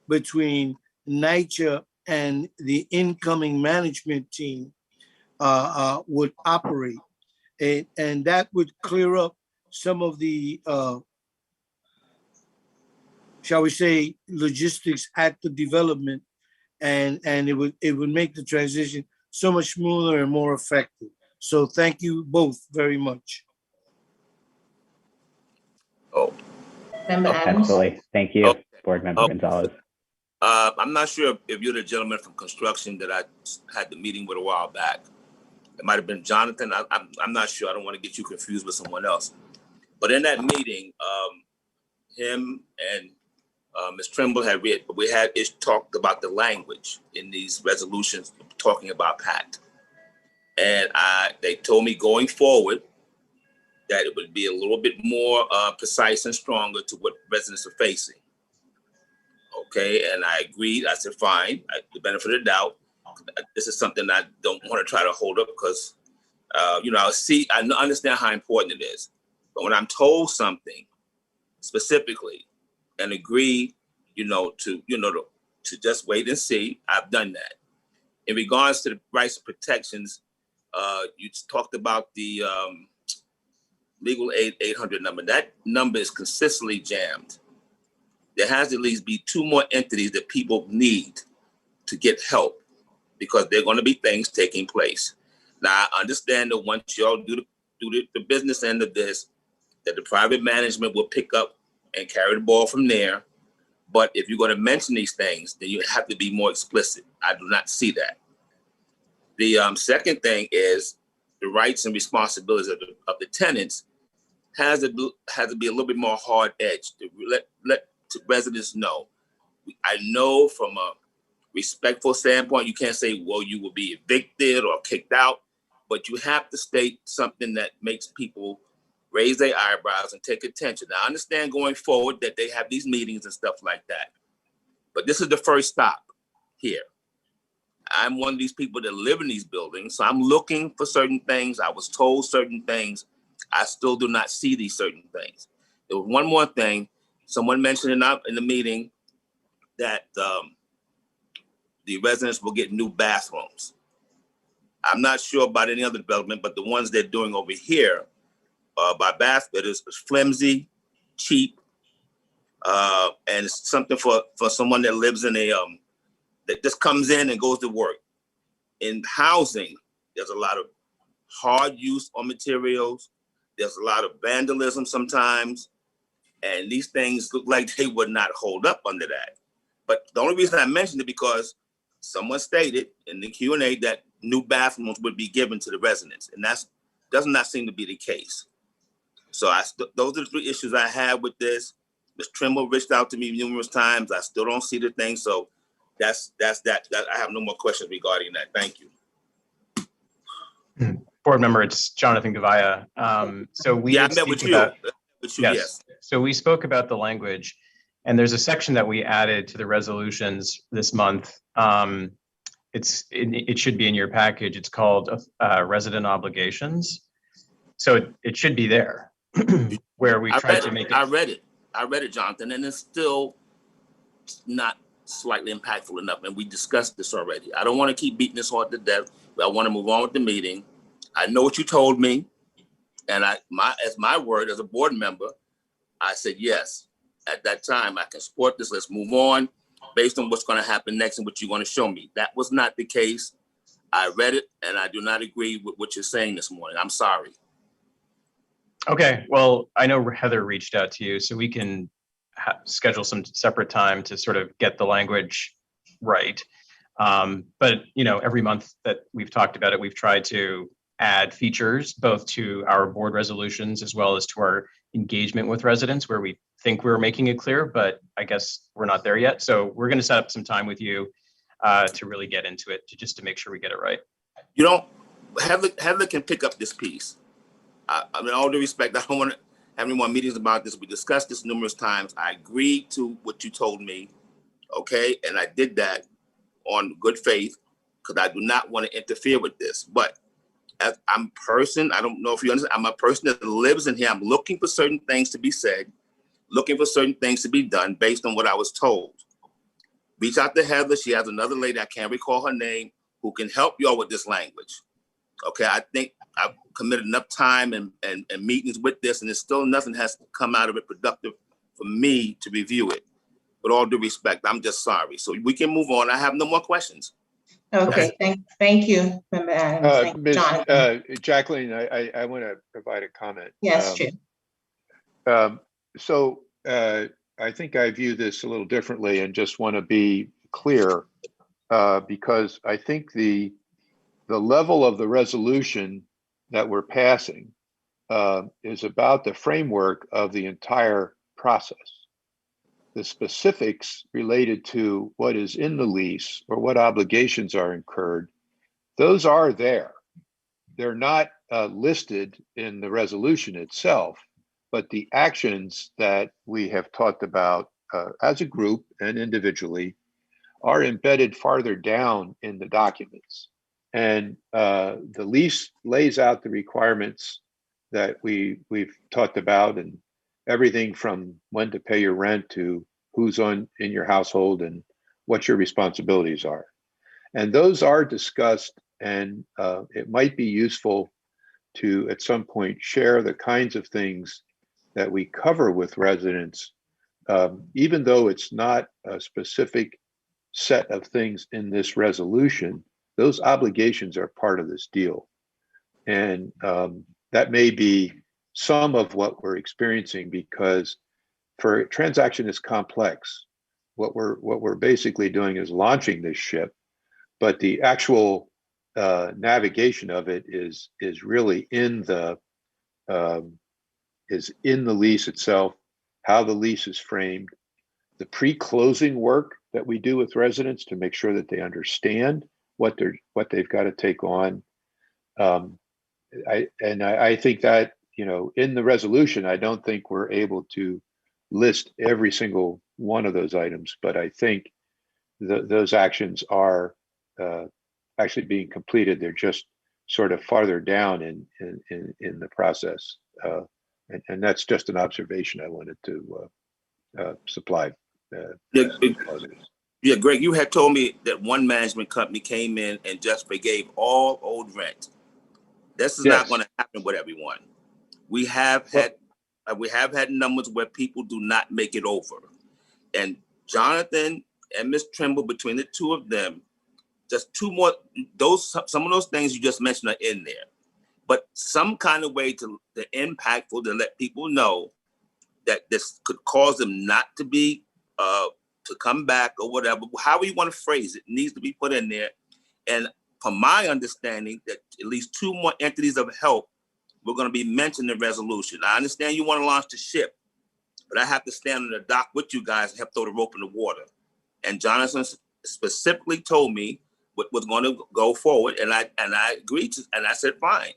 between NYCHA and the incoming management team would operate. And that would clear up some of the, shall we say, logistics at the development, and it would make the transition so much smoother and more effective. So thank you both very much. Oh, Member Adams. Absolutely. Thank you, Board Member Gonzalez. I'm not sure if you're the gentleman from construction that I had the meeting with a while back. It might have been Jonathan. I'm not sure. I don't want to get you confused with someone else. But in that meeting, him and Ms. Trimble talked about the language in these resolutions talking about PACT. And they told me going forward that it would be a little bit more precise and stronger to what residents are facing. Okay, and I agreed. I said, fine, the benefit of the doubt. This is something I don't want to try to hold up because, I understand how important it is. But when I'm told something specifically and agree, to just wait and see, I've done that. In regards to the rights and protections, you talked about the legal aid 800 number. That number is consistently jammed. There has to at least be 2 more entities that people need to get help because there are going to be things taking place. Now, I understand that once y'all do the business end of this, that the private management will pick up and carry the ball from there. But if you're going to mention these things, then you have to be more explicit. I do not see that. The second thing is the rights and responsibilities of the tenants has to be a little bit more hard-edged to let residents know. I know from a respectful standpoint, you can't say, well, you will be evicted or kicked out, but you have to state something that makes people raise their eyebrows and take attention. Now, I understand going forward that they have these meetings and stuff like that, but this is the first stop here. I'm one of these people that live in these buildings, so I'm looking for certain things. I was told certain things. I still do not see these certain things. There was one more thing. Someone mentioned in the meeting that the residents will get new bathrooms. I'm not sure about any other development, but the ones they're doing over here by Bath is flimsy, cheap, and it's something for someone that lives in that just comes in and goes to work. In housing, there's a lot of hard use on materials. There's a lot of vandalism sometimes, and these things look like they would not hold up under that. But the only reason I mentioned it because someone stated in the Q&A that new bathrooms would be given to the residents, and that does not seem to be the case. So those are the 3 issues I have with this. Ms. Trimble reached out to me numerous times. I still don't see the thing, so that's that. I have no more questions regarding that. Thank you. Board member, it's Jonathan Gavaya. So we I met with you. Yes. So we spoke about the language, and there's a section that we added to the resolutions this month. It should be in your package. It's called resident obligations. So it should be there where we tried to make it. I read it, Jonathan, and it's still not slightly impactful enough. And we discussed this already. I don't want to keep beating this horse to death, but I want to move on with the meeting. I know what you told me, and as my word as a board member, I said yes. At that time, I can support this. Let's move on based on what's going to happen next and what you're going to show me. That was not the case. I read it, and I do not agree with what you're saying this morning. I'm sorry. Okay, well, I know Heather reached out to you, so we can schedule some separate time to sort of get the language right. But every month that we've talked about it, we've tried to add features both to our board resolutions as well as to our engagement with residents where we think we're making it clear, but I guess we're not there yet. So we're going to set up some time with you to really get into it, just to make sure we get it right. You know, Heather can pick up this piece. I mean, all due respect, I don't want to have any more meetings about this. We discussed this numerous times. I agreed to what you told me, okay? And I did that on good faith because I do not want to interfere with this. But as I'm a person, I don't know if you understand, I'm a person that lives in here. I'm looking for certain things to be said, looking for certain things to be done based on what I was told. Reach out to Heather. She has another lady, I can't recall her name, who can help y'all with this language. Okay, I think I've committed enough time and meetings with this, and there's still nothing has come out of it productive for me to review it. With all due respect, I'm just sorry. So we can move on. I have no more questions. Okay, thank you, Member Adams. Thank you, Ms. Jonathan. Jacqueline, I want to provide a comment. Yes, Chair. So I think I view this a little differently and just want to be clear because I think the level of the resolution that we're passing is about the framework of the entire process. The specifics related to what is in the lease or what obligations are incurred, those are there. They're not listed in the resolution itself, but the actions that we have talked about as a group and individually are embedded farther down in the documents. And the lease lays out the requirements that we've talked about, and everything from when to pay your rent to who's in your household and what your responsibilities are. And those are discussed, and it might be useful to at some point share the kinds of things that we cover with residents, even though it's not a specific set of things in this resolution. Those obligations are part of this deal. And that may be some of what we're experiencing, because for a transaction is complex. What we're basically doing is launching this ship, but the actual navigation of it is really in the lease itself, how the lease is framed, the pre-closing work that we do with residents to make sure that they understand what they've got to take on. I think that, you know, in the resolution, I don't think we're able to list every single one of those items, but I think those actions are actually being completed. They're just sort of farther down in the process, and that's just an observation I wanted to supply. Yeah, Greg, you had told me that one management company came in and just forgave all old rent. This is not going to happen with everyone. We have had numbers where people do not make it over, and Jonathan and Ms. Trimble, between the two of them, just two more. Some of those things you just mentioned are in there, but some kind of way to impactful to let people know that this could cause them not to be to come back or whatever. However you want to phrase it, needs to be put in there. And from my understanding, that at least two more entities of help were going to be mentioned in the resolution. I understand you want to launch the ship, but I have to stand on the dock with you guys and help throw the rope in the water. And Jonathan specifically told me what was going to go forward, and I agreed to, and I said fine.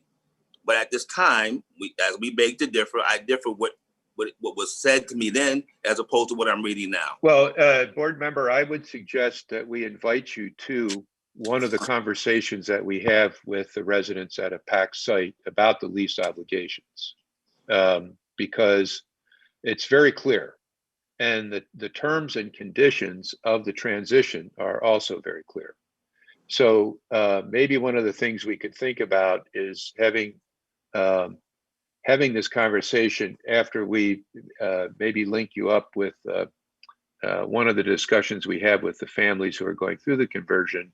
But at this time, as we beg to differ, I differ with what was said to me then, as opposed to what I'm reading now. Well, board member, I would suggest that we invite you to one of the conversations that we have with the residents at a PAC site about the lease obligations, because it's very clear. And the terms and conditions of the transition are also very clear. So maybe one of the things we could think about is having this conversation after we maybe link you up with one of the discussions we have with the families who are going through the conversion,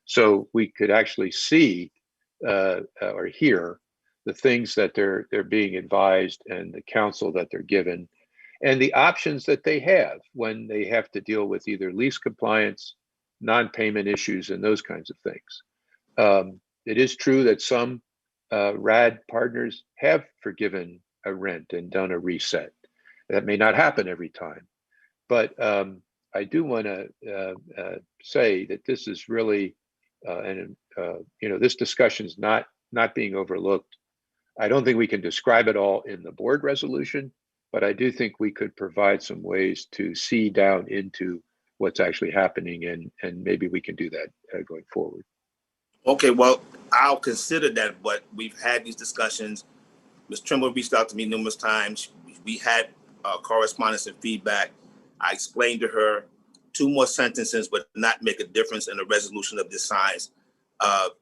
so we could actually see or hear the things that they're being advised and the counsel that they're given, and the options that they have when they have to deal with either lease compliance, non-payment issues, and those kinds of things. It is true that some RAD partners have forgiven a rent and done a reset. That may not happen every time, but I do want to say that this is really, this discussion is not being overlooked. I don't think we can describe it all in the board resolution, but I do think we could provide some ways to see down into what's actually happening, and maybe we can do that going forward. Okay, well, I'll consider that, but we've had these discussions. Ms. Trimble reached out to me numerous times. We had correspondence and feedback. I explained to her 2 more sentences would not make a difference in a resolution of this size.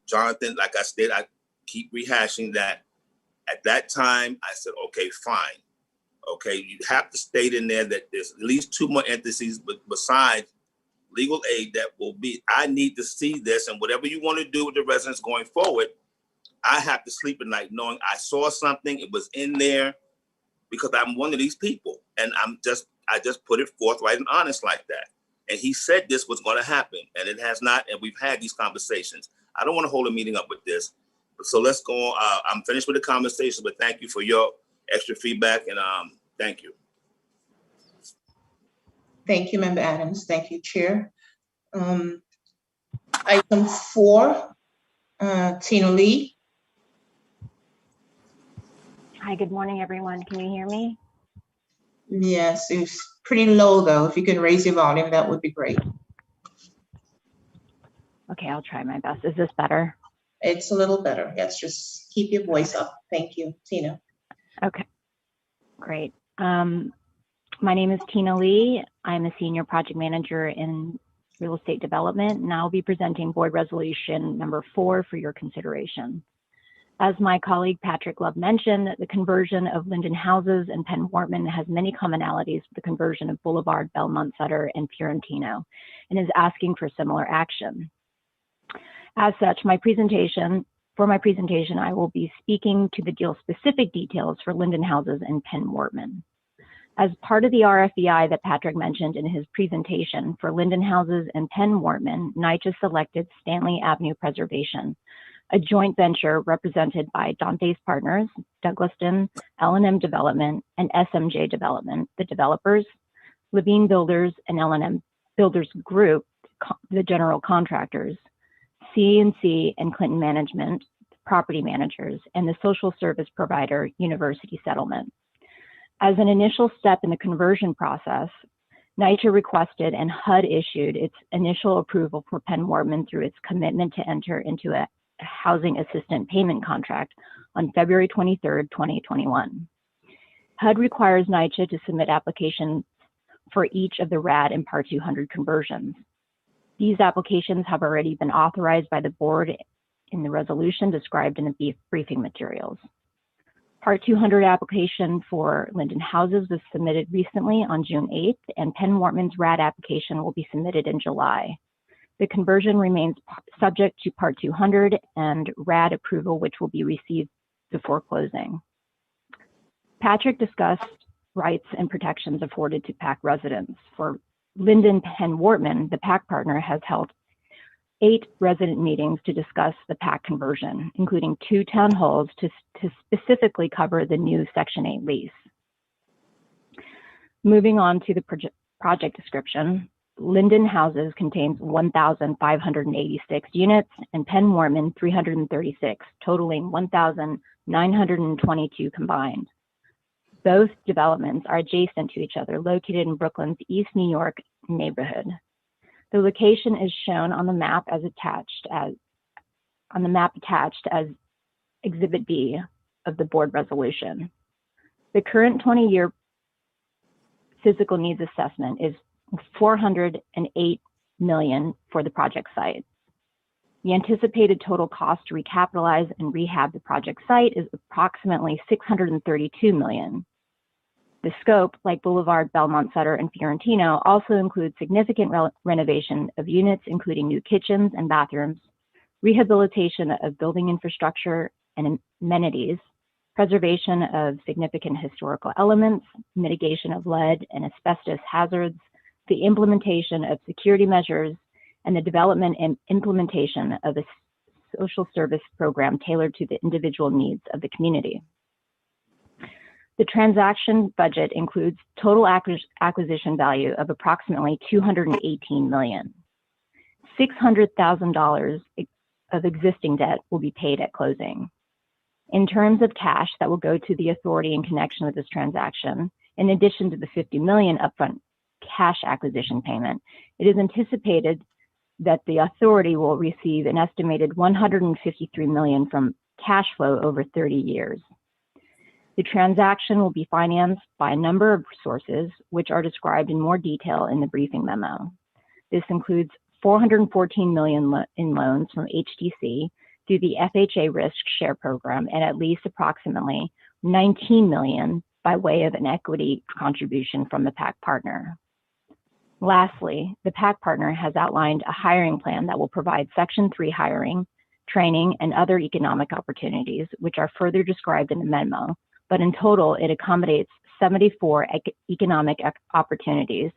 Jonathan, like I said, I keep rehashing that. At that time, I said, okay, fine. Okay, you have to state in there that there's at least 2 more entities besides legal aid that will be, I need to see this, and whatever you want to do with the residents going forward, I have to sleep at night knowing I saw something, it was in there, because I'm one of these people, and I just put it forthright and honest like that. And he said this was going to happen, and it has not, and we've had these conversations. I don't want to hold a meeting up with this, so let's go on. I'm finished with the conversation, but thank you for your extra feedback, and thank you. Thank you, Member Adams. Thank you, Chair. Item 4, Tina Lee. Hi, good morning, everyone. Can you hear me? Yes, it's pretty low though. If you can raise your volume, that would be great. Okay, I'll try my best. Is this better? It's a little better. Yes, just keep your voice up. Thank you, Tina. Okay, great. My name is Tina Lee. I'm a senior project manager in real estate development, and I'll be presenting board resolution number 4 for your consideration. As my colleague Patrick Love mentioned, the conversion of Linden Houses and Penn Wortman has many commonalities with the conversion of Boulevard, Belmont Sutter, and Fiorentino, and is asking for similar action. As such, for my presentation, I will be speaking to the deal-specific details for Linden Houses and Penn Wortman. As part of the RFEI that Patrick mentioned in his presentation for Linden Houses and Penn Wortman, NYCHA selected Stanley Avenue Preservation, a joint venture represented by Dante's Partners, Douglaston, L&M Development, and SMJ Development, the developers, Levine Builders and L&M Builders Group, the general contractors, C&C and Clinton Management, property managers, and the social service provider, University Settlement. As an initial step in the conversion process, NYCHA requested and HUD issued its initial approval for Penn Wortman through its commitment to enter into a housing assistant payment contract on February 23rd, 2021. HUD requires NYCHA to submit applications for each of the RAD and Part 200 conversions. These applications have already been authorized by the board in the resolution described in the briefing materials. Part 200 application for Linden Houses was submitted recently on June 8th, and Penn Wortman's RAD application will be submitted in July. The conversion remains subject to Part 200 and RAD approval, which will be received before closing. Patrick discussed rights and protections afforded to PAC residents. For Linden Penn Wortman, the PAC partner has held 8 resident meetings to discuss the PAC conversion, including 2 town halls to specifically cover the new Section 8 lease. Moving on to the project description, Linden Houses contains 1,586 units and Penn Wortman 336, totaling 1,922 combined. Both developments are adjacent to each other, located in Brooklyn's East New York neighborhood. The location is shown on the map attached as Exhibit B of the board resolution. The current 20-year physical needs assessment is $408 million for the project site. The anticipated total cost to recapitalize and rehab the project site is approximately $632 million. The scope, like Boulevard, Belmont Sutter, and Fiorentino, also includes significant renovation of units, including new kitchens and bathrooms, rehabilitation of building infrastructure and amenities, preservation of significant historical elements, mitigation of lead and asbestos hazards, the implementation of security measures, and the development and implementation of a social service program tailored to the individual needs of the community. The transaction budget includes total acquisition value of approximately $218 million. $600,000 of existing debt will be paid at closing. In terms of cash that will go to the authority in connection with this transaction, in addition to the $50 million upfront cash acquisition payment, it is anticipated that the authority will receive an estimated $153 million from cash flow over 30 years. The transaction will be financed by a number of sources, which are described in more detail in the briefing memo. This includes $414 million in loans from HTC through the FHA Risk Share Program, and at least approximately $19 million by way of an equity contribution from the PAC partner. Lastly, the PAC partner has outlined a hiring plan that will provide Section 3 hiring, training, and other economic opportunities, which are further described in the memo, but in total, it accommodates 74 economic opportunities,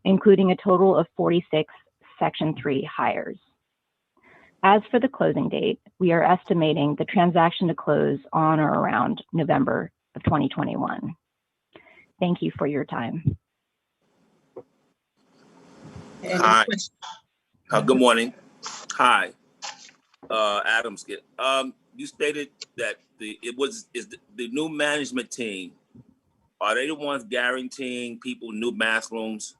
including a total of 46 Section 3 hires. As for the closing date, we are estimating the transaction to close on or around November of 2021. Thank you for your time. Hi. Good morning. Hi. Adam Skip. You stated that the new management team, are they the ones guaranteeing people new bathrooms,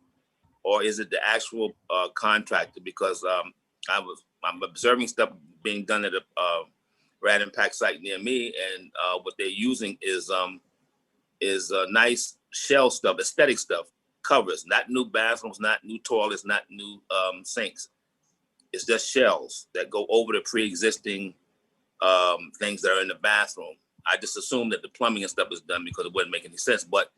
or is it the actual contractor? Because I'm observing stuff being done at a Rad Impact site near me, and what they're using is nice shell stuff, aesthetic stuff, covers, not new bathrooms, not new toilets, not new sinks. It's just shells that go over the pre-existing things that are in the bathroom. I just assumed that the plumbing and stuff was done because it wouldn't make any sense, but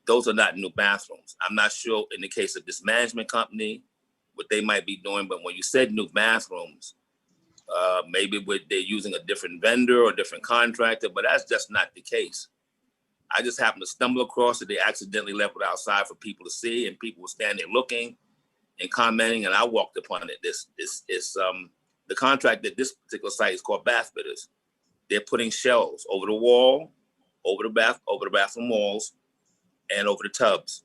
those are not new bathrooms. I'm not sure in the case of this management company, what they might be doing, but when you said new bathrooms, maybe they're using a different vendor or a different contractor, but that's just not the case. I just happened to stumble across it. They accidentally left it outside for people to see, and people were standing there looking and commenting, and I walked upon it. This is the contract at this particular site is called Bath Fitters. They're putting shelves over the wall, over the bathroom walls, and over the tubs.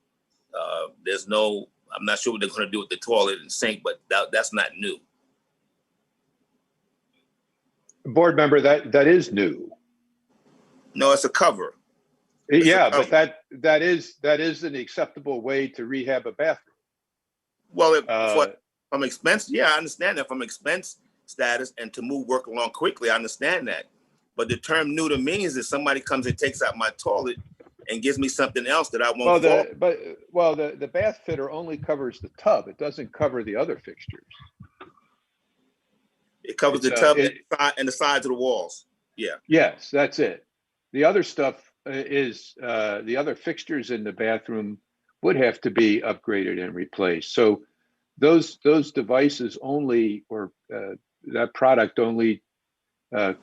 I'm not sure what they're going to do with the toilet and sink, but that's not new. Board member, that is new. No, it's a cover. Yeah, but that is an acceptable way to rehab a bathroom. Well, from expense, yeah, I understand that from expense status and to move work along quickly, I understand that. But the term new to me is that somebody comes and takes out my toilet and gives me something else that I won't. The bath fitter only covers the tub. It doesn't cover the other fixtures. It covers the tub and the sides of the walls. Yeah. Yes, that's it. The other stuff is the other fixtures in the bathroom would have to be upgraded and replaced. So those devices only, or that product only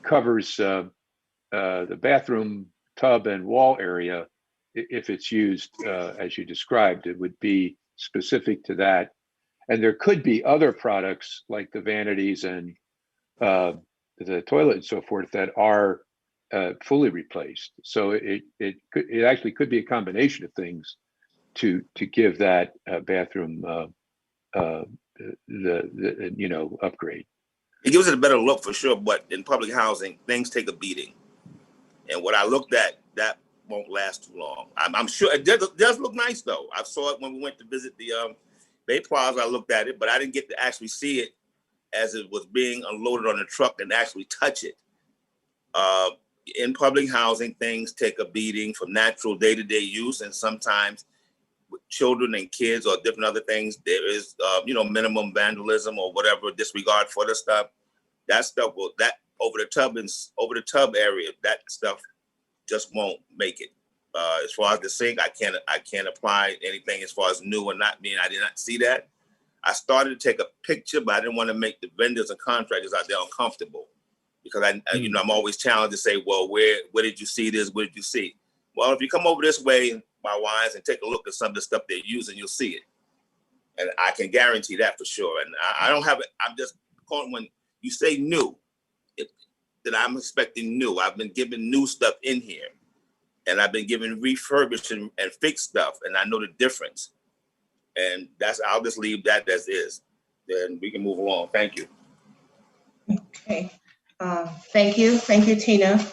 covers the bathroom tub and wall area. If it's used as you described, it would be specific to that. And there could be other products like the vanities and the toilet and so forth that are fully replaced. So it actually could be a combination of things to give that bathroom the upgrade. It gives it a better look for sure, but in public housing, things take a beating. And what I looked at, that won't last too long. I'm sure it does look nice though. I saw it when we went to visit the Bay Plaza. I looked at it, but I didn't get to actually see it as it was being unloaded on the truck and actually touch it. In public housing, things take a beating from natural day-to-day use, and sometimes with children and kids or different other things, there is minimum vandalism or whatever, disregard for the stuff. That stuff over the tub area, that stuff just won't make it. As far as the sink, I can't apply anything as far as new or not being. I did not see that. I started to take a picture, but I didn't want to make the vendors and contractors out there uncomfortable, because I'm always challenged to say, well, where did you see this? What did you see? Well, if you come over this way, my wines, and take a look at some of the stuff they're using, you'll see it. And I can guarantee that for sure. And I don't have it. I'm just calling when you say new, that I'm expecting new. I've been given new stuff in here, and I've been given refurbished and fixed stuff, and I know the difference. And I'll just leave that as is. Then we can move along. Thank you. Okay. Thank you, Tina.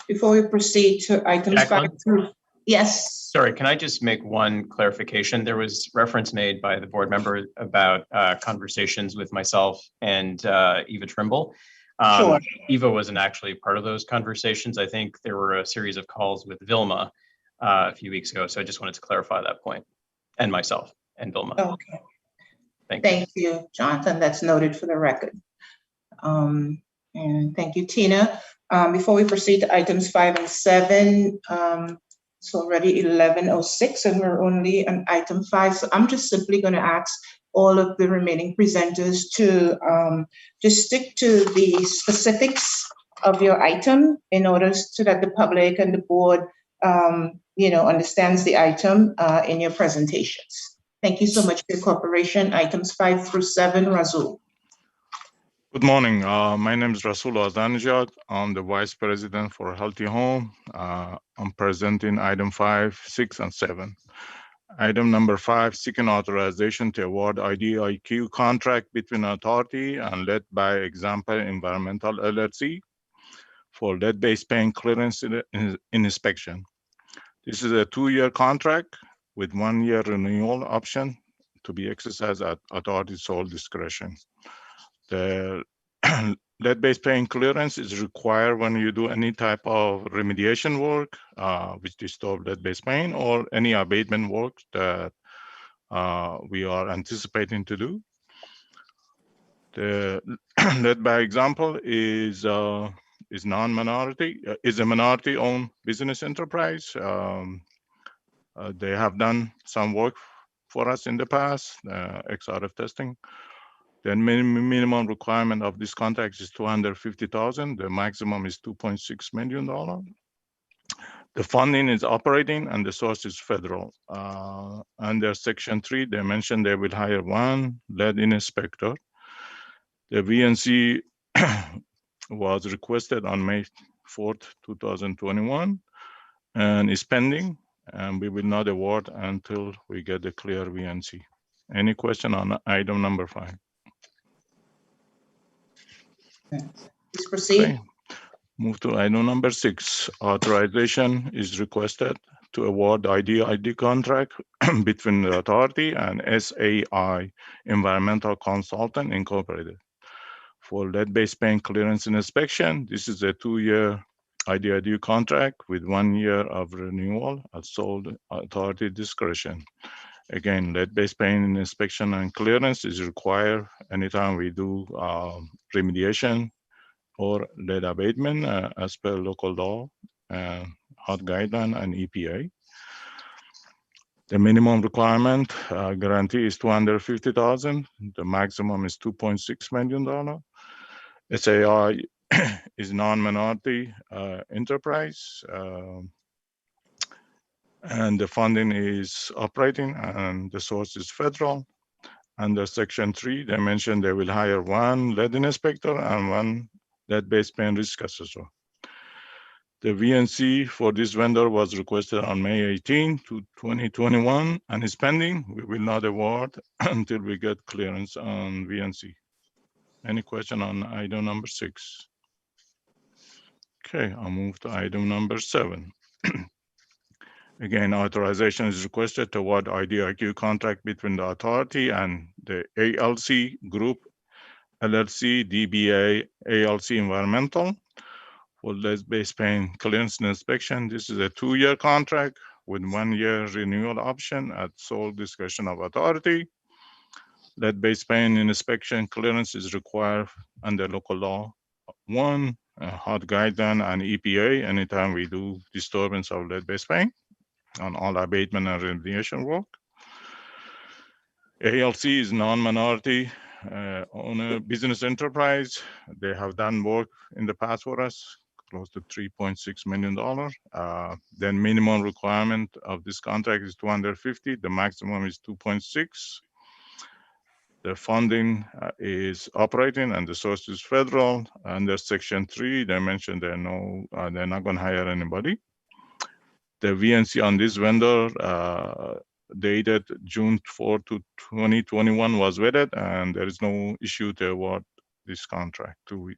Before we proceed to items Jacqueline? 5 through, yes. Sorry, can I just make one clarification? There was reference made by the board member about conversations with myself and Eva Trimble. Sure. Eva wasn't actually part of those conversations. I think there were a series of calls with Vilma a few weeks ago. So I just wanted to clarify that point, and myself and Vilma. Okay. Thank you. You, Jonathan. That's noted for the record. And thank you, Tina. Before we proceed to items 5 and 7, it's already 11:06 and we're only on item 5. So I'm just simply going to ask all of the remaining presenters to just stick to the specifics of your item in order so that the public and the board, understands the item in your presentations. Thank you so much for your cooperation. Items 5 through 7, Razul. Good morning. My name is Rasul Azanjad. I'm the Vice President for Healthy Home. I'm presenting item 5, 6, and 7. Item number 5, seeking authorization to award IDIQ contract between authority and Led by Example Environmental LLC for lead-based paint clearance in inspection. This is a 2-year contract with 1-year renewal option to be exercised at authority's sole discretion. The lead-based paint clearance is required when you do any type of remediation work, which disturb lead-based paint, or any abatement work that we are anticipating to do. The lead by example is a minority-owned business enterprise. They have done some work for us in the past, XRF testing. The minimum requirement of this contract is $250,000. The maximum is $2.6 million. The funding is operating and the source is federal. Under Section 3, they mentioned they will hire 1 lead inspector. The VNC was requested on May 4th, 2021, and is pending, and we will not award until we get the clear VNC. Any question on item number 5? Please proceed. Okay. Move to item number 6. Authorization is requested to award the IDIQ contract between the authority and SAI Environmental Consultant Incorporated for lead-based paint clearance and inspection. This is a 2-year IDIQ contract with 1 year of renewal at sole authority discretion. Again, lead-based paint inspection and clearance is required anytime we do remediation or lead abatement as per local law, HOT guideline, and EPA. The minimum requirement guarantee is $250,000. The maximum is $2.6 million. SAI is non-minority enterprise, and the funding is operating, and the source is federal. Under Section 3, they mentioned they will hire 1 lead inspector and 1 lead-based paint risk assessor. The VNC for this vendor was requested on May 18, 2021, and is pending. We will not award until we get clearance on VNC. Any question on item number 6? Okay, I'll move to item number 7. Again, authorization is requested to award IDIQ contract between the authority and the ALC Group, LLC, DBA, ALC Environmental for lead-based paint clearance and inspection. This is a 2-year contract with 1 year renewal option at sole discretion of authority. Lead-based paint inspection clearance is required under local law 1, HOT guideline, and EPA anytime we do disturbance of lead-based paint on all abatement and remediation work. ALC is non-minority owner business enterprise. They have done work in the past for us, close to $3.6 million. Then minimum requirement of this contract is $250,000. The maximum is $2.6 million. The funding is operating and the source is federal. Under Section 3, they mentioned they're not going to hire anybody. The VNC on this vendor dated June 4 to 2021 was vetted, and there is no issue to award this contract to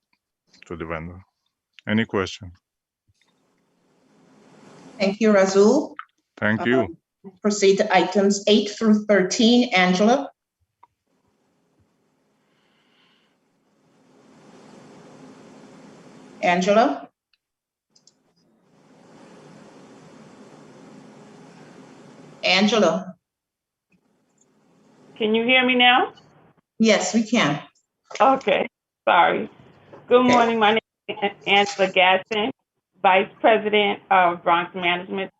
the vendor. Any question? Thank you, Razul. Thank you. Proceed to items 8 through 13. Angela? Angela? Angela? Can you hear me now? Yes, we can. Okay, sorry. Good morning. My name is Angela Gaston, Vice President of Bronx Management.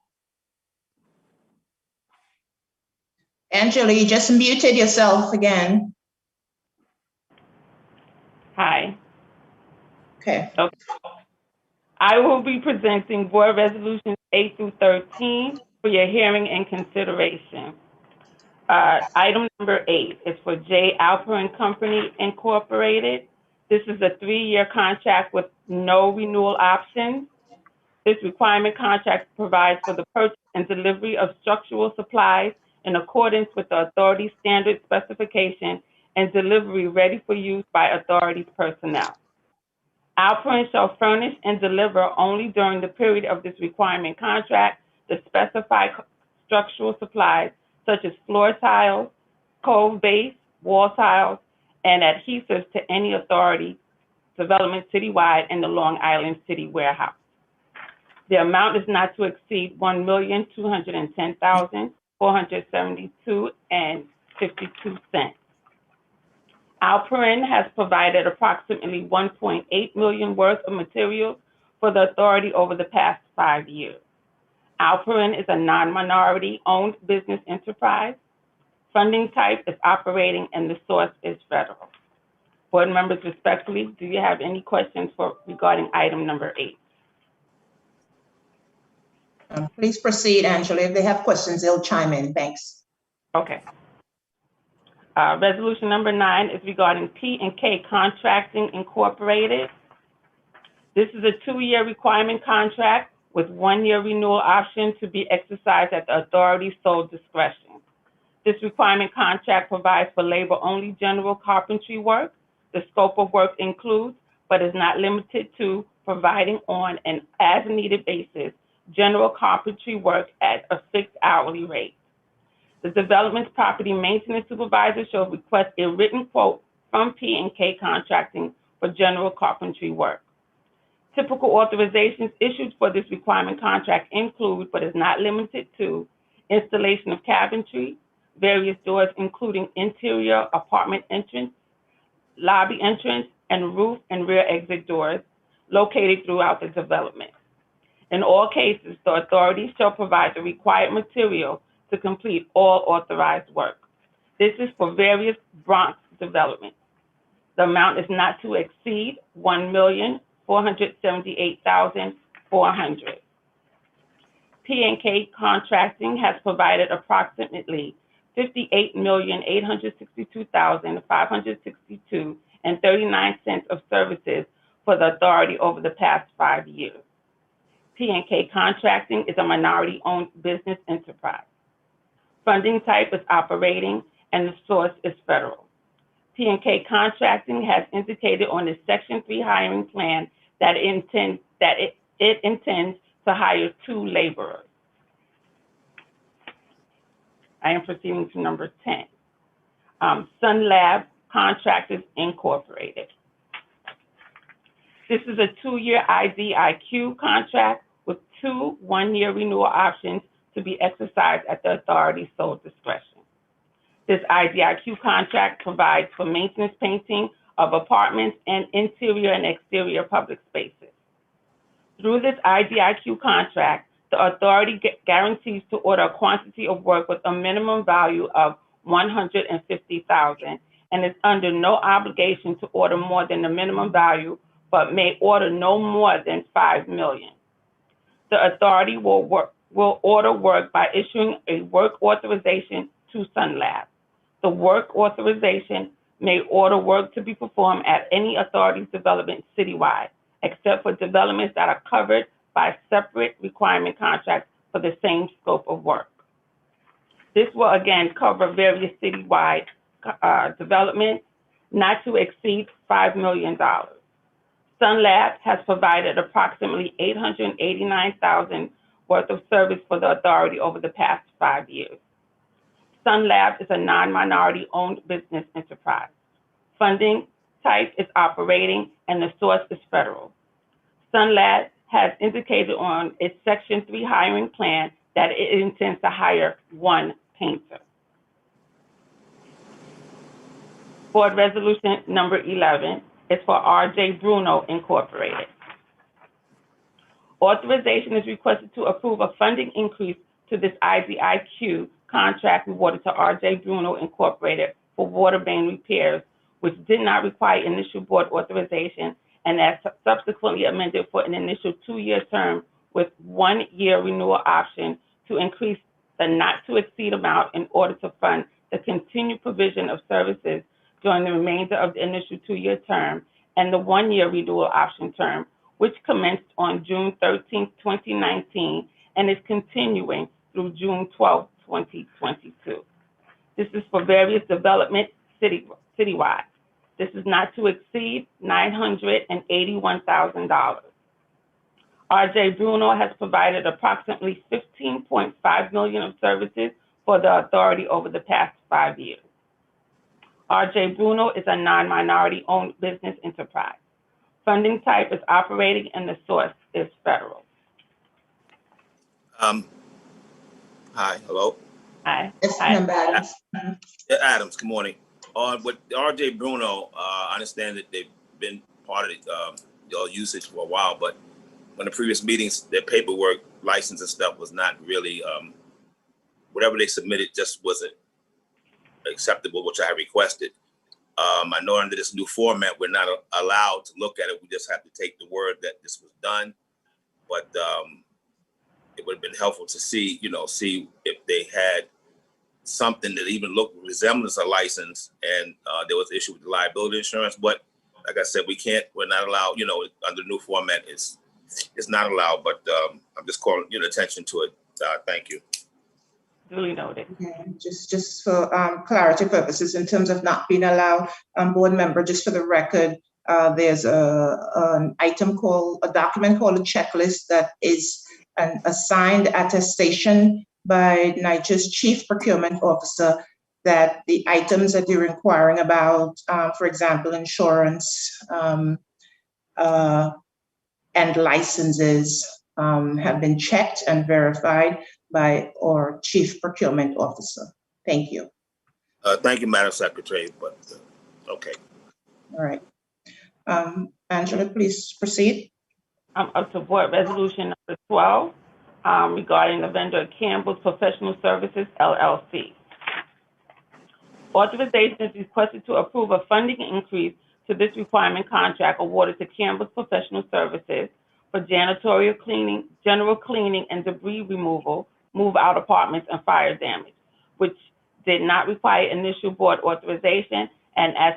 Angela, you just muted yourself again. Hi. Okay. I will be presenting Board Resolutions 8 through 13 for your hearing and consideration. Item number 8 is for J. Alper & Company, Incorporated. This is a 3-year contract with no renewal options. This requirement contract provides for the purchase and delivery of structural supplies in accordance with the authority's standard specification and delivery ready for use by authority's personnel. Alper shall furnish and deliver only during the period of this requirement contract the specified structural supplies such as floor tiles, cove base, wall tiles, and adhesives to any authority development citywide in the Long Island City warehouse. The amount is not to exceed $1,210,472.52. Alperin has provided approximately $1.8 million worth of materials for the authority over the past 5 years. Alperin is a non-minority owned business enterprise. Funding type is operating and the source is federal. Board members, respectfully, do you have any questions regarding item number 8? Please proceed, Angela. If they have questions, they'll chime in. Thanks. Okay. Resolution number 9 is regarding P&K Contracting Incorporated. This is a 2-year requirement contract with 1-year renewal option to be exercised at the authority's sole discretion. This requirement contract provides for labor-only general carpentry work. The scope of work includes, but is not limited to, providing on an as-needed basis general carpentry work at a fixed hourly rate. The development's property maintenance supervisor shall request a written quote from P&K Contracting for general carpentry work. Typical authorizations issued for this requirement contract include, but is not limited to, installation of cabinetry, various doors including interior apartment entrance, lobby entrance, and roof and rear exit doors located throughout the development. In all cases, the authority shall provide the required material to complete all authorized work. This is for various Bronx developments. The amount is not to exceed $1,478,400. P&K Contracting has provided approximately $58,862,562.39 of services for the authority over the past 5 years. P&K Contracting is a minority-owned business enterprise. Funding type is operating, and the source is federal. P&K Contracting has indicated on its Section 3 hiring plan that it intends to hire 2 laborers. I am proceeding to number 10. Sun Lab Contractors Incorporated. This is a 2-year IDIQ contract with 2 1-year renewal options to be exercised at the authority's sole discretion. This IDIQ contract provides for maintenance painting of apartments and interior and exterior public spaces. Through this IDIQ contract, the authority guarantees to order a quantity of work with a minimum value of $150,000 and is under no obligation to order more than the minimum value, but may order no more than $5 million. The authority will order work by issuing a work authorization to Sun Lab. The work authorization may order work to be performed at any authority's development citywide, except for developments that are covered by separate requirement contracts for the same scope of work. This will again cover various citywide developments not to exceed $5 million. Sun Labs has provided approximately $889,000 worth of service for the authority over the past 5 years. Sun Labs is a non-minority owned business enterprise. Funding type is operating and the source is federal. Sun Labs has indicated on its Section 3 hiring plan that it intends to hire 1 painter. Board Resolution number 11 is for R.J. Bruno Incorporated. Authorization is requested to approve a funding increase to this IDIQ contract awarded to R.J. Bruno Incorporated for water main repairs, which did not require initial board authorization and as subsequently amended for an initial 2-year term with 1-year renewal option to increase the not-to-exceed amount in order to fund the continued provision of services during the remainder of the initial 2-year term and the 1-year renewal option term, which commenced on June 13, 2019, and is continuing through June 12, 2022. This is for various developments citywide. This is not to exceed $981,000. R.J. Bruno has provided approximately $15.5 million of services for the authority over the past 5 years. R.J. Bruno is a non-minority owned business enterprise. Funding type is operating and the source is federal. Hi, hello. Hi. It's Hi. Member Adams. Adams, good morning. With R.J. Bruno, I understand that they've been part of your usage for a while, but when the previous meetings, their paperwork, license and stuff was not really, whatever they submitted just wasn't acceptable, which I requested. I know under this new format, we're not allowed to look at it. We just have to take the word that this was done. But it would have been helpful to see, see if they had something that even looked resemblance a license and there was an issue with the liability insurance. But like I said, we're not allowed, under new format, it's not allowed, but I'm just calling your attention to it. Thank you. Duly noted. Okay, just for clarity purposes, in terms of not being allowed, board member, just for the record, there's an document called a checklist that is an assigned attestation by NYCHA's Chief Procurement Officer that the items that you're inquiring about, for example, insurance and licenses, have been checked and verified by our Chief Procurement Officer. Thank you. Thank you, Madam Secretary, but okay. All right. Angela, please proceed. Up to Board Resolution number 12 regarding the vendor Campbell's Professional Services, LLC. Authorization is requested to approve a funding increase to this requirement contract awarded to Campbell's Professional Services for janitorial cleaning, general cleaning and debris removal, move-out apartments, and fire damage, which did not require initial board authorization and as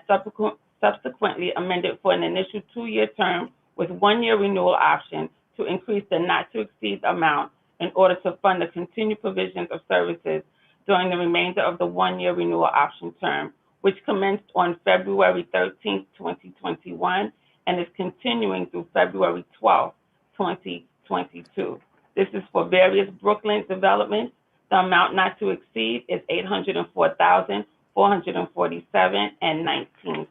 subsequently amended for an initial 2-year term with 1-year renewal option to increase the not-to-exceed amount in order to fund the continued provisions of services during the remainder of the 1-year renewal option term, which commenced on February 13, 2021, and is continuing through February 12, 2022. This is for various Brooklyn developments. The amount not to exceed is $804,447.19.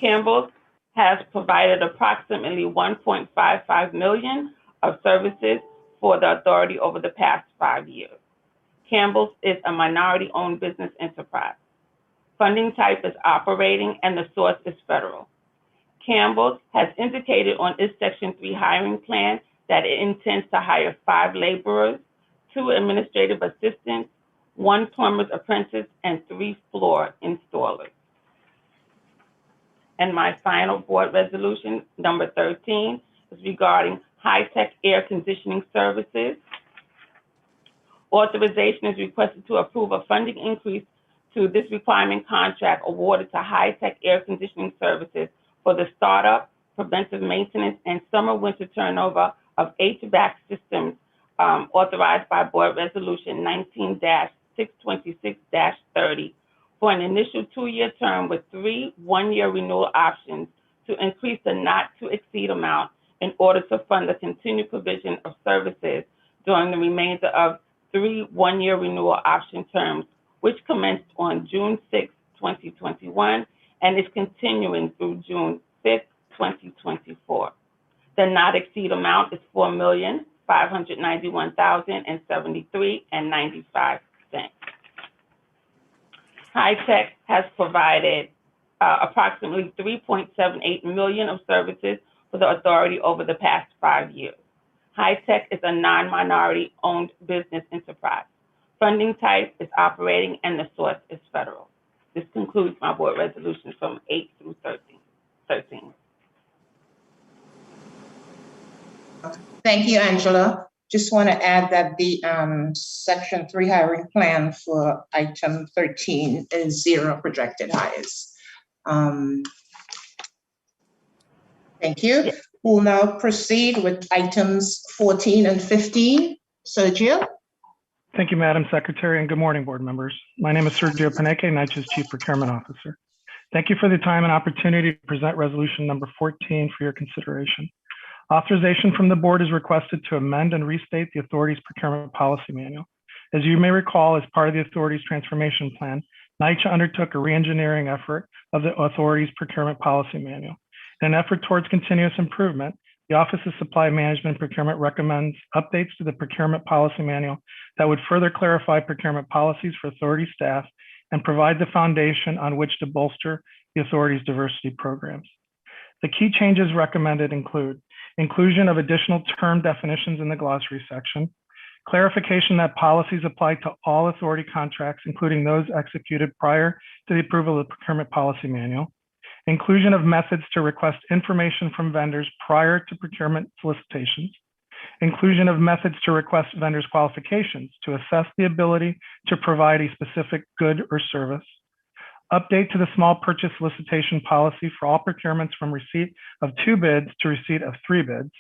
Campbell has provided approximately $1.55 million of services for the authority over the past 5 years. Campbell's is a minority-owned business enterprise. Funding type is operating and the source is federal. Campbell's has indicated on its Section 3 hiring plan that it intends to hire 5 laborers, 2 administrative assistants, 1 plumber's apprentice, and 3 floor installers. And my final board resolution, number 13, is regarding high-tech air conditioning services. Authorization is requested to approve a funding increase to this requirement contract awarded to High-Tech Air Conditioning Services for the startup, preventive maintenance, and summer-winter turnover of HVAC systems authorized by Board Resolution 19-626-30 for an initial 2-year term with 3 one-year renewal options to increase the not-to-exceed amount in order to fund the continued provision of services during the remainder of 3 one-year renewal option terms, which commenced on June 6, 2021, and is continuing through June 5, 2024. The not-exceed amount is $4,591,073.95. High-Tech has provided approximately $3.78 million of services for the authority over the past 5 years. High-Tech is a non-minority owned business enterprise. Funding type is operating and the source is federal. This concludes my board resolutions from 8 through 13. Thank you, Angela. Just want to add that the Section 3 hiring plan for item 13 is 0 projected hires. Thank you. We'll now proceed with items 14 and 15. Sergio? Thank you, Madam Secretary, and good morning, board members. My name is Sergio Paneque, NYCHA's Chief Procurement Officer. Thank you for the time and opportunity to present resolution number 14 for your consideration. Authorization from the board is requested to amend and restate the authority's procurement policy manual. As you may recall, as part of the authority's transformation plan, NYCHA undertook a re-engineering effort of the authority's procurement policy manual. In an effort towards continuous improvement, the Office of Supply Management and Procurement recommends updates to the procurement policy manual that would further clarify procurement policies for authority staff and provide the foundation on which to bolster the authority's diversity programs. The key changes recommended include inclusion of additional term definitions in the glossary section, clarification that policies apply to all authority contracts, including those executed prior to the approval of the procurement policy manual, inclusion of methods to request information from vendors prior to procurement solicitations, inclusion of methods to request vendors' qualifications to assess the ability to provide a specific good or service, update to the small purchase solicitation policy for all procurements from receipt of 2 bids to receipt of 3 bids,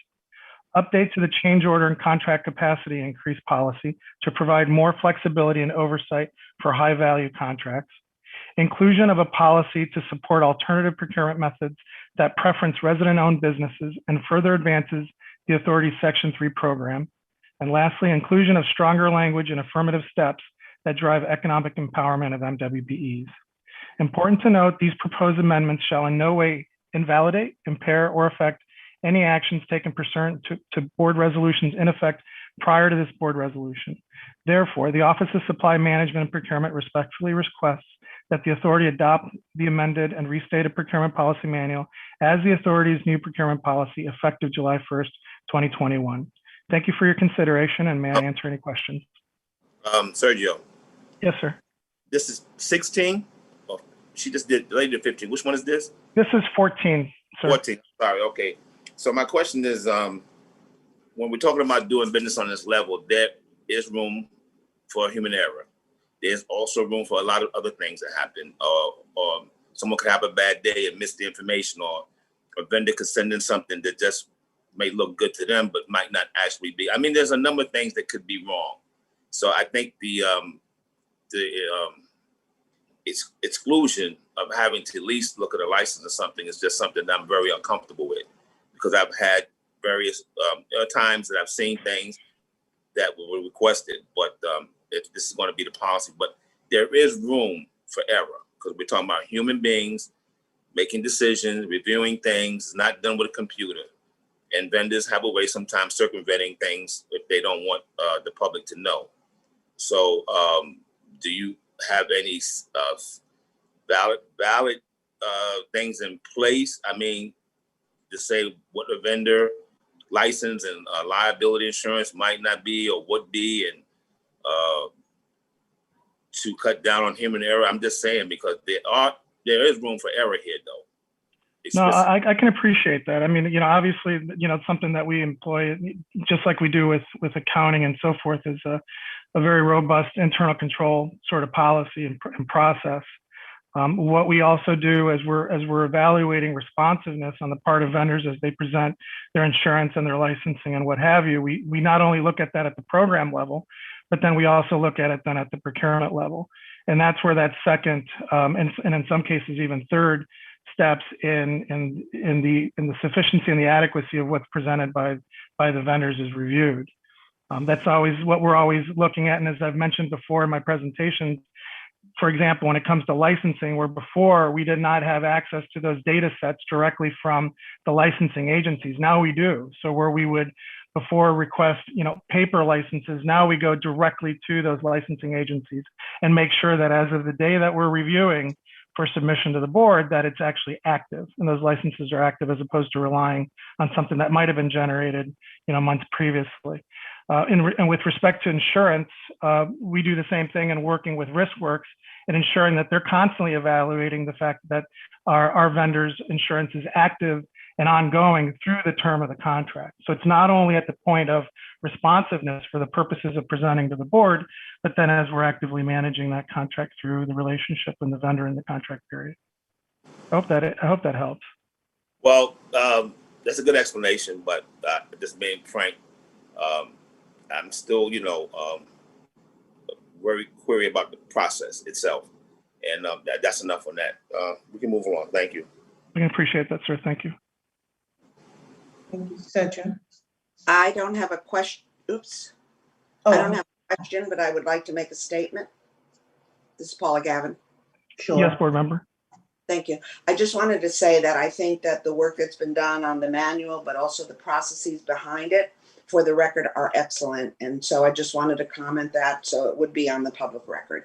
update to the change order and contract capacity increase policy to provide more flexibility and oversight for high-value contracts, inclusion of a policy to support alternative procurement methods that preference resident-owned businesses and further advances the authority's Section 3 program, and lastly, inclusion of stronger language and affirmative steps that drive economic empowerment of MWBEs. Important to note, these proposed amendments shall in no way invalidate, impair, or affect any actions taken pursuant to board resolutions in effect prior to this board resolution. Therefore, the Office of Supply Management and Procurement respectfully requests that the authority adopt the amended and restated procurement policy manual as the authority's new procurement policy effective July 1st, 2021. Thank you for your consideration, and may I answer any questions? Sergio. Yes, sir. This is 16? Oh, she just did, the lady did 15. Which one is this? This is 14, sir. 14, sorry, okay. So my question is, when we're talking about doing business on this level, there is room for human error. There's also room for a lot of other things that happen. Or someone could have a bad day and miss the information, or a vendor could send in something that just may look good to them, but might not actually be. I mean, there's a number of things that could be wrong. So I think the exclusion of having to at least look at a license or something is just something that I'm very uncomfortable with, because I've had various times that I've seen things that were requested, but this is going to be the policy. But there is room for error, because we're talking about human beings making decisions, reviewing things. It's not done with a computer. And vendors have a way sometimes circumventing things if they don't want the public to know. So do you have any valid things in place? I mean, to say what a vendor license and liability insurance might not be or would be, and to cut down on human error. I'm just saying, because there is room for error here, though. No, I can appreciate that. I mean, obviously, it's something that we employ, just like we do with accounting and so forth, is a very robust internal control sort of policy and process. What we also do as we're evaluating responsiveness on the part of vendors as they present their insurance and their licensing and what have you, we not only look at that at the program level, but then we also look at it then at the procurement level. And that's where that second, and in some cases even third steps in the sufficiency and the adequacy of what's presented by the vendors is reviewed. That's always what we're always looking at. And as I've mentioned before in my presentation, for example, when it comes to licensing, where before we did not have access to those data sets directly from the licensing agencies, now we do. So where we would before request, paper licenses, now we go directly to those licensing agencies and make sure that as of the day that we're reviewing for submission to the board, that it's actually active and those licenses are active as opposed to relying on something that might have been generated, months previously. And with respect to insurance, we do the same thing in working with RiskWorks and ensuring that they're constantly evaluating the fact that our vendors' insurance is active and ongoing through the term of the contract. So it's not only at the point of responsiveness for the purposes of presenting to the board, but then as we're actively managing that contract through the relationship with the vendor in the contract period. I hope that helps. Well, that's a good explanation, but just being frank, I'm still, very query about the process itself. And that's enough on that. We can move along. Thank you. I can appreciate that, sir. Thank you. Thank you, Sergio. I don't have a question. Oops. Oh, I don't have a question, but I would like to make a statement. This is Paula Gavin. sure. Yes, board member. Thank you. I just wanted to say that I think that the work that's been done on the manual, but also the processes behind it, for the record, are excellent. And so I just wanted to comment that so it would be on the public record.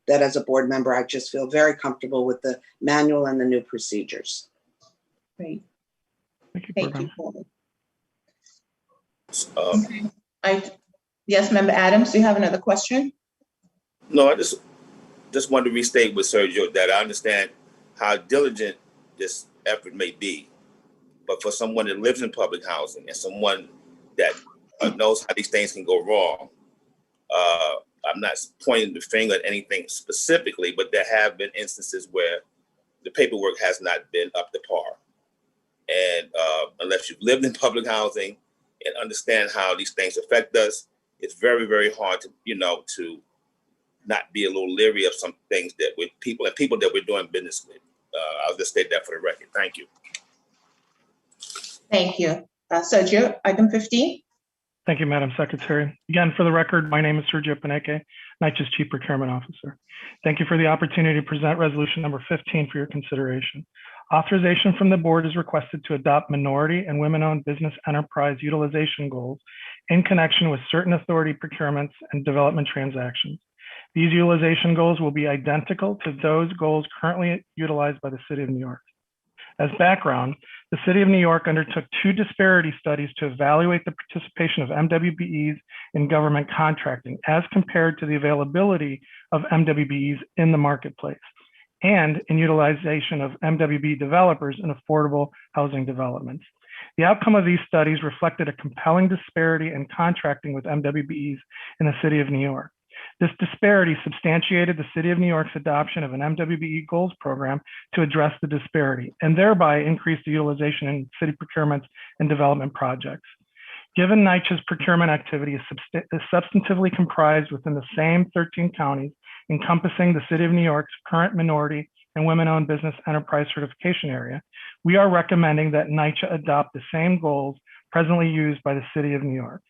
That as a board member, I just feel very comfortable with the manual and the new procedures. Great. Thank you, Thank board you, member. Paula. Yes, Member Adams, do you have another question? No, I just wanted to restate with Sergio that I understand how diligent this effort may be, but for someone that lives in public housing and someone that knows how these things can go wrong, I'm not pointing the finger at anything specifically, but there have been instances where the paperwork has not been up to par. And unless you've lived in public housing and understand how these things affect us, it's very, very hard to, to not be a little leery of some things that with people that we're doing business with. I'll just state that for the record. Thank you. Thank you. Sergio, item 15. Thank you, Madam Secretary. Again, for the record, my name is Sergio Paneke, NYCHA's Chief Procurement Officer. Thank you for the opportunity to present resolution number 15 for your consideration. Authorization from the board is requested to adopt minority and women-owned business enterprise utilization goals in connection with certain authority procurements and development transactions. These utilization goals will be identical to those goals currently utilized by the City of New York. As background, the City of New York undertook 2 disparity studies to evaluate the participation of MWBEs in government contracting as compared to the availability of MWBEs in the marketplace and in utilization of MWB developers in affordable housing developments. The outcome of these studies reflected a compelling disparity in contracting with MWBEs in the City of New York. This disparity substantiated the City of New York's adoption of an MWBE goals program to address the disparity and thereby increase the utilization in city procurements and development projects. Given NYCHA's procurement activity is substantively comprised within the same 13 counties encompassing the City of New York's current minority and women-owned business enterprise certification area, we are recommending that NYCHA adopt the same goals presently used by the City of New York.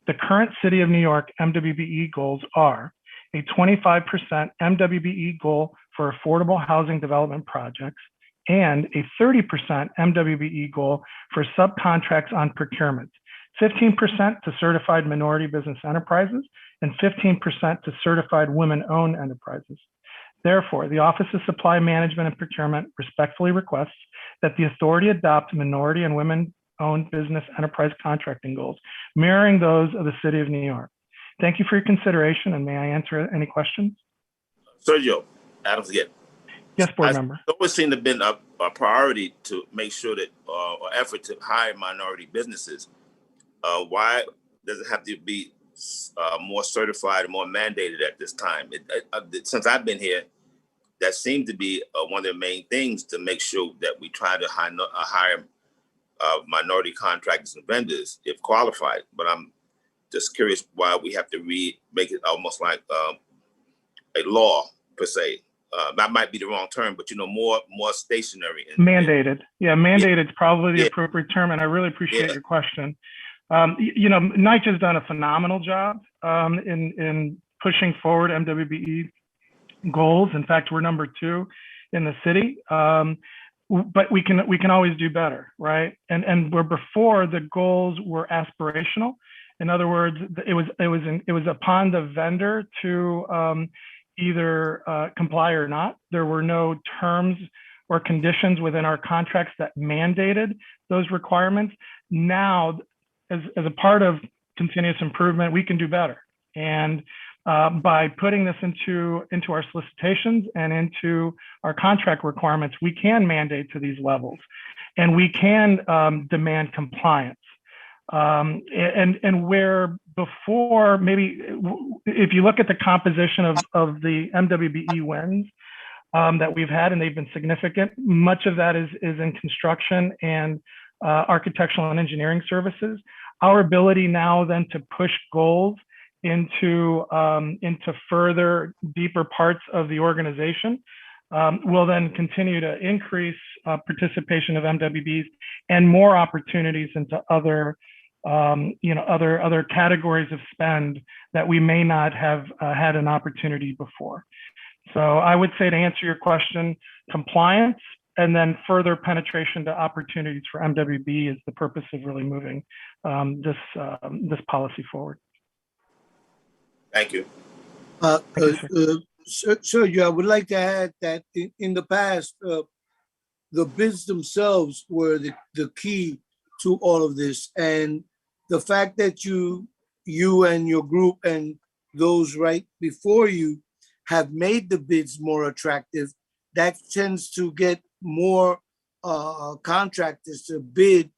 The current City of New York MWBE goals are a 25% MWBE goal for affordable housing development projects and a 30% MWBE goal for subcontracts on procurement, 15% to certified minority business enterprises, and 15% to certified women-owned enterprises. Therefore, the Office of Supply Management and Procurement respectfully requests that the authority adopt minority and women-owned business enterprise contracting goals, mirroring those of the City of New York. Thank you for your consideration, and may I answer any questions? Sergio, Adams again. Yes, board member. It always seemed to have been a priority to make sure that, or effort to hire minority businesses. Why does it have to be more certified and more mandated at this time? Since I've been here, that seemed to be one of the main things to make sure that we try to hire minority contractors and vendors if qualified. But I'm just curious why we have to make it almost like a law per se. That might be the wrong term, but more stationary. Mandated. Yeah, mandated is probably the appropriate term, and I really appreciate your question. NYCHA has done a phenomenal job in pushing forward MWBE goals. In fact, we're number 2 in the city, but we can always do better, right? And where before the goals were aspirational. In other words, it was upon the vendor to either comply or not. There were no terms or conditions within our contracts that mandated those requirements. Now, as a part of continuous improvement, we can do better. And by putting this into our solicitations and into our contract requirements, we can mandate to these levels, and we can demand compliance. And where before, maybe if you look at the composition of the MWBE wins that we've had, and they've been significant, much of that is in construction and architectural and engineering services. Our ability now then to push goals into further deeper parts of the organization will then continue to increase participation of MWBs and more opportunities into other other categories of spend that we may not have had an opportunity before. So I would say, to answer your question, compliance and then further penetration to opportunities for MWB is the purpose of really moving this policy forward. Thank you. Sergio, I would like to add that in the past, the bids themselves were the key to all of this. And the fact that you and your group and those right before you have made the bids more attractive, that tends to get more contractors to bid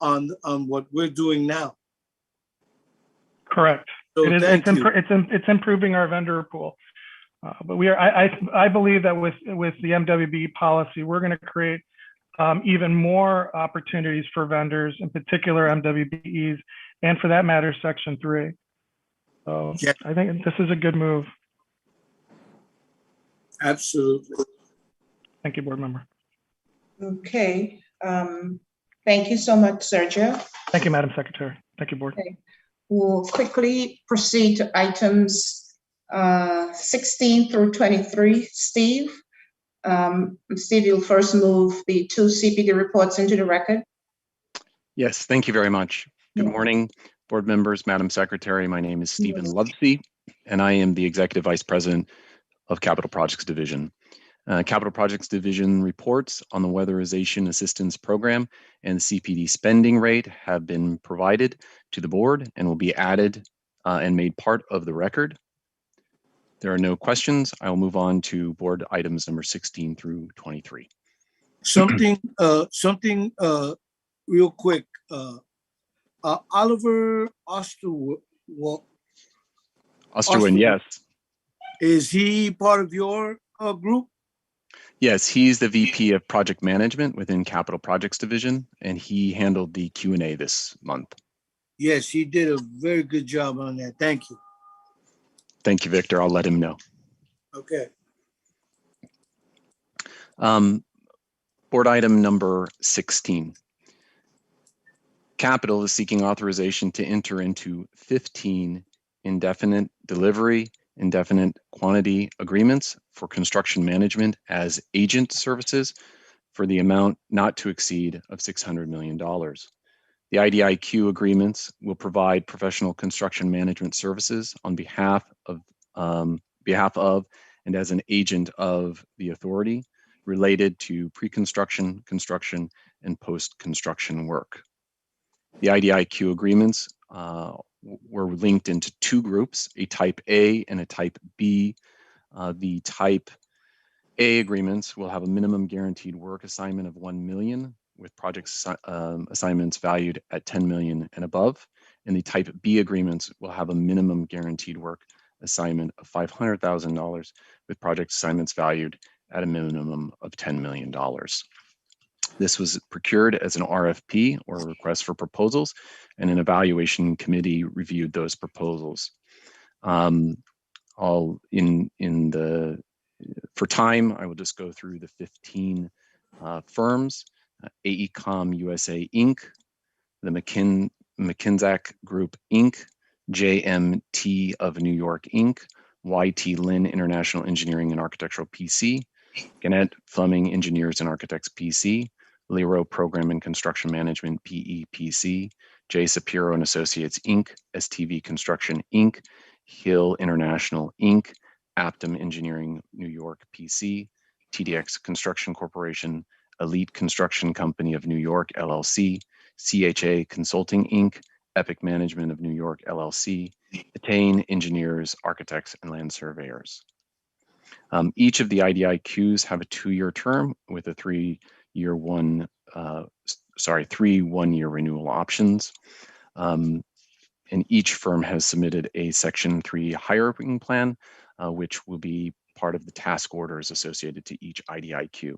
on what we're doing now. Correct. So it's improving our vendor pool. But I believe that with the MWB policy, we're going to create even more opportunities for vendors, in particular MWBEs, and for that matter, Section 3. So yeah. I think this is a good move. Absolutely. Thank you, board member. Okay. Thank you so much, Sergio. Thank you, Madam Secretary. Thank you, board. Okay. We'll quickly proceed to items 16 through 23. Steve, Steve, you'll first move the 2 CPD reports into the record. Yes, thank you very much. Good morning, board members, Madam Secretary. My name is Stephen Lovesey, and I am the Executive Vice President of Capital Projects Division. Capital Projects Division reports on the Weatherization Assistance Program and CPD spending rate have been provided to the board and will be added and made part of the record. There are no questions. I will move on to board items number 16 through 23. Something real quick. Oliver Osterwin, yes. Is he part of your group? Yes, he's the VP of Project Management within Capital Projects Division, and he handled the Q&A this month. Yes, he did a very good job on that. Thank you. Thank you, Victor. I'll let him know. Okay. Board item number 16. Capital is seeking authorization to enter into 15 indefinite delivery, indefinite quantity agreements for construction management as agent services for the amount not to exceed of $600 million. The IDIQ agreements will provide professional construction management services on behalf of and as an agent of the authority related to pre-construction, construction, and post-construction work. The IDIQ agreements were linked into 2 groups, a type A and a type B. The type A agreements will have a minimum guaranteed work assignment of 1 million with project assignments valued at 10 million and above. And the type B agreements will have a minimum guaranteed work assignment of $500,000 with project assignments valued at a minimum of $10 million. This was procured as an RFP, or a request for proposals, and an evaluation committee reviewed those proposals. For time, I will just go through the 15 firms: AECOM USA Inc., the McKinsack Group Inc., JMT of New York Inc., YT Lin International Engineering and Architectural PC, Gannett Fleming Engineers and Architects PC, Lero Program and Construction Management PEPC, J. Sapiro and Associates Inc., STV Construction Inc., Hill International Inc., Aptum Engineering New York PC, TDX Construction Corporation, Elite Construction Company of New York LLC, CHA Consulting Inc., Epic Management of New York LLC, Attain Engineers, Architects, and Land Surveyors. Each of the IDIQs have a 2-year term with a 3 one-year renewal options. And each firm has submitted a Section 3 hiring plan, which will be part of the task orders associated to each IDIQ.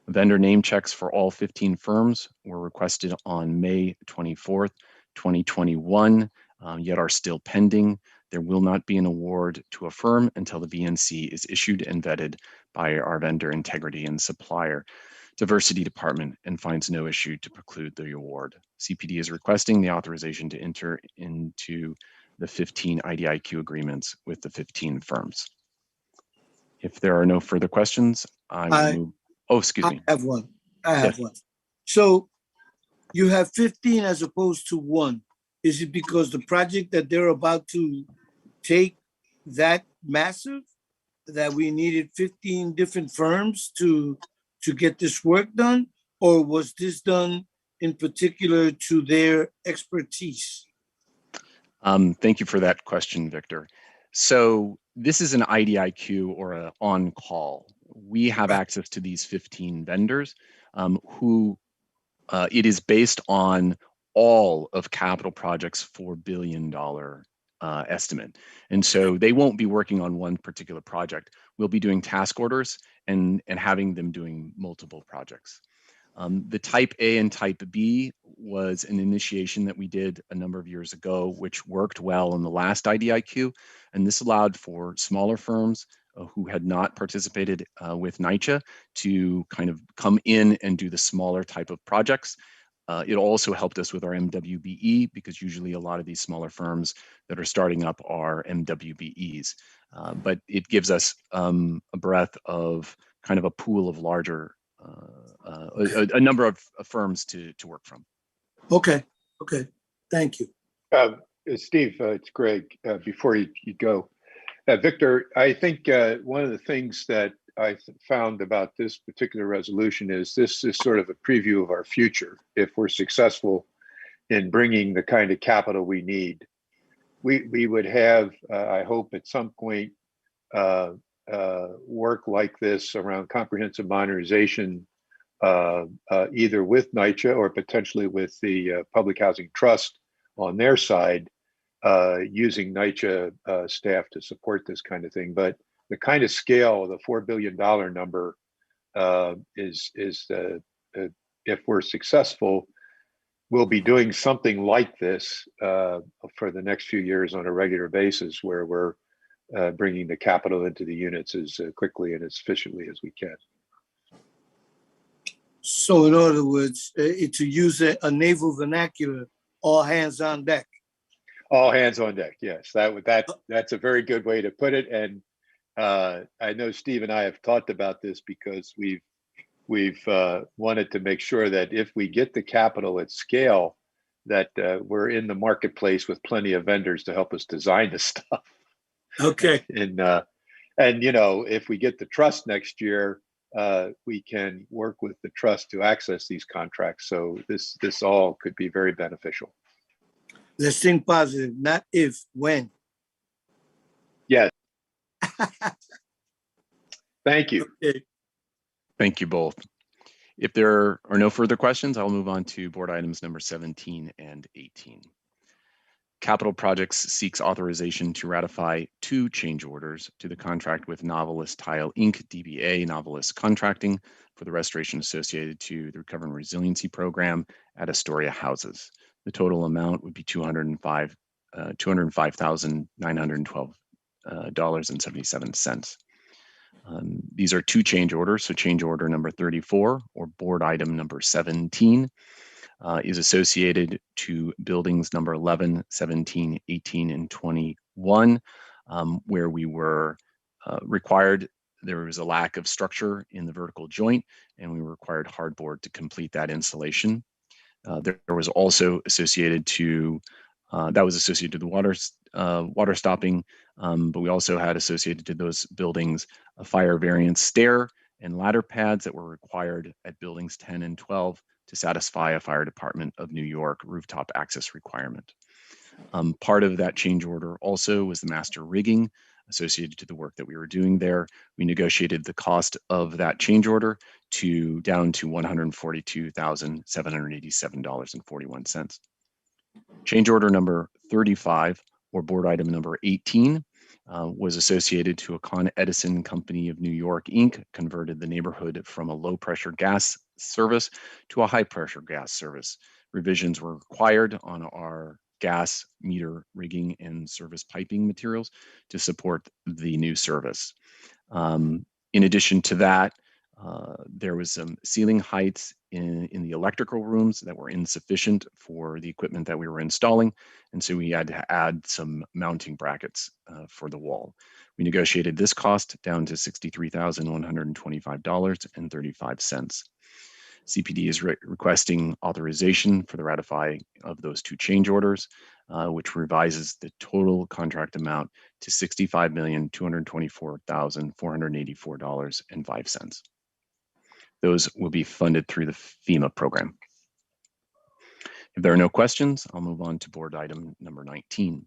Vendor name checks for all 15 firms were requested on May 24th, 2021, yet are still pending. There will not be an award to a firm until the VNC is issued and vetted by our Vendor Integrity and Supplier Diversity Department and finds no issue to preclude the award. CPD is requesting the authorization to enter into the 15 IDIQ agreements with the 15 firms. If there are no further questions, I will move. Oh, excuse me. I have one. So you have 15 as opposed to 1. Is it because the project that they're about to take that massive that we needed 15 different firms to get this work done? Or was this done in particular to their expertise? Thank you for that question, Victor. So this is an IDIQ, or an on-call. We have access to these 15 vendors who it is based on all of capital projects' $4 billion estimate. And so they won't be working on one particular project. We'll be doing task orders and having them doing multiple projects. The type A and type B was an initiation that we did a number of years ago, which worked well in the last IDIQ. And this allowed for smaller firms who had not participated with NYCHA to kind of come in and do the smaller type of projects. It also helped us with our MWBE, because usually a lot of these smaller firms that are starting up are MWBEs. But it gives us a breadth of kind of a pool of larger, a number of firms to work from. Okay, thank you. Steve, it's Greg. Before you go, Victor, I think one of the things that I found about this particular resolution is this is sort of a preview of our future. If we're successful in bringing the kind of capital we need, we would have, I hope at some point, work like this around comprehensive modernization, either with NYCHA or potentially with the Public Housing Trust on their side, using NYCHA staff to support this kind of thing. But the kind of scale, the $4 billion number, is if we're successful, we'll be doing something like this for the next few years on a regular basis, where we're bringing the capital into the units as quickly and as efficiently as we can. So in other words, to use a naval vernacular, all hands on deck. All hands on deck, yes. That's a very good way to put it. And I know Steve and I have talked about this because we've wanted to make sure that if we get the capital at scale, that we're in the marketplace with plenty of vendors to help us design the stuff. Okay. And you know, if we get the trust next year, we can work with the trust to access these contracts. So this all could be very beneficial. Let's think positive, not if, when. Yes. Thank you. Okay. Thank you both. If there are no further questions, I'll move on to board items number 17 and 18. Capital Projects seeks authorization to ratify 2 change orders to the contract with Novelist Tile Inc., DBA Novelist Contracting, for the restoration associated to the Recovery and Resiliency Program at Astoria Houses. The total amount would be $205,912.77. These are 2 change orders. So change order number 34, or board item number 17, is associated to buildings number 11, 17, 18, and 21, where we were required, there was a lack of structure in the vertical joint, and we required hardboard to complete that installation. There was also associated to, that was associated to the water stopping, but we also had associated to those buildings a fire variance stair and ladder pads that were required at buildings 10 and 12 to satisfy a Fire Department of New York rooftop access requirement. Part of that change order also was the master rigging associated to the work that we were doing there. We negotiated the cost of that change order down to $142,787.41. Change order number 35, or board item number 18, was associated to a Con Edison Company of New York, Inc., converted the neighborhood from a low pressure gas service to a high pressure gas service. Revisions were required on our gas meter rigging and service piping materials to support the new service. In addition to that, there was some ceiling heights in the electrical rooms that were insufficient for the equipment that we were installing, and so we had to add some mounting brackets for the wall. We negotiated this cost down to $63,125.35. CPD is requesting authorization for the ratify of those 2 change orders, which revises the total contract amount to $65,224,484.05. Those will be funded through the FEMA program. If there are no questions, I'll move on to board item number 19.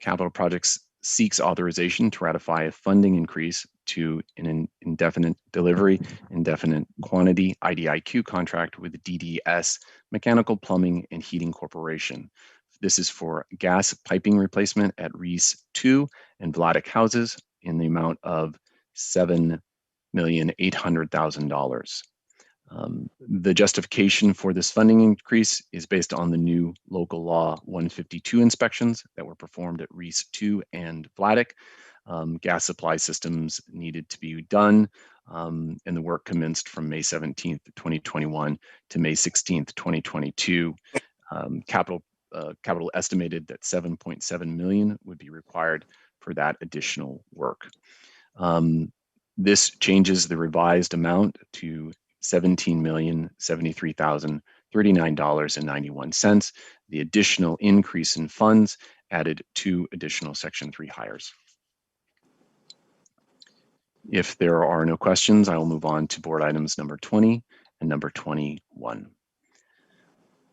Capital Projects seeks authorization to ratify a funding increase to an indefinite delivery, indefinite quantity IDIQ contract with DDS Mechanical Plumbing and Heating Corporation. This is for gas piping replacement at Reese 2 and Vladeck houses in the amount of $7,800,000. The justification for this funding increase is based on the new local law 152 inspections that were performed at Reese 2 and Vladeck. Gas supply systems needed to be done, and the work commenced from May 17th, 2021 to May 16th, 2022. Capital estimated that $7.7 million would be required for that additional work. This changes the revised amount to $17,073,039.91. The additional increase in funds added 2 additional Section 3 hires. If there are no questions, I will move on to board items number 20 and number 21.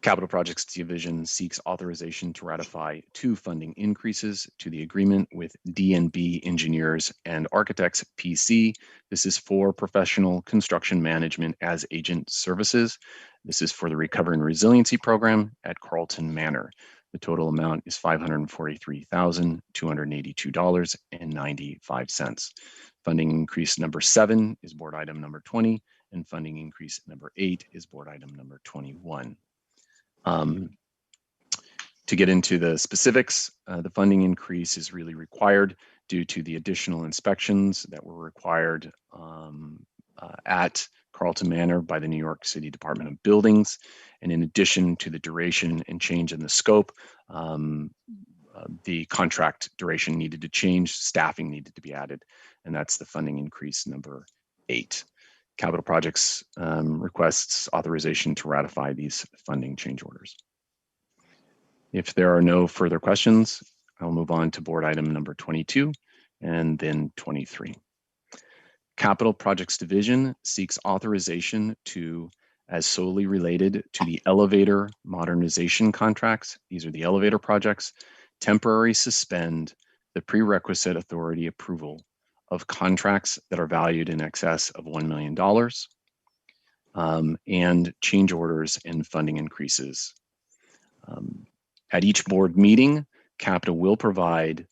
Capital Projects Division seeks authorization to ratify 2 funding increases to the agreement with D&B Engineers and Architects PC. This is for professional construction management as agent services. This is for the Recovery and Resiliency Program at Carlton Manor. The total amount is $543,282.95. Funding increase number 7 is board item number 20, and funding increase number 8 is board item number 21. To get into the specifics, the funding increase is really required due to the additional inspections that were required at Carlton Manor by the New York City Department of Buildings. And in addition to the duration and change in the scope, the contract duration needed to change, staffing needed to be added, and that's the funding increase number 8. Capital Projects requests authorization to ratify these funding change orders. If there are no further questions, I'll move on to board item number 22 and then 23. Capital Projects Division seeks authorization to, as solely related to the elevator modernization contracts, these are the elevator projects, temporarily suspend the prerequisite authority approval of contracts that are valued in excess of $1 million, and change orders and funding increases. At each board meeting, Capital will provide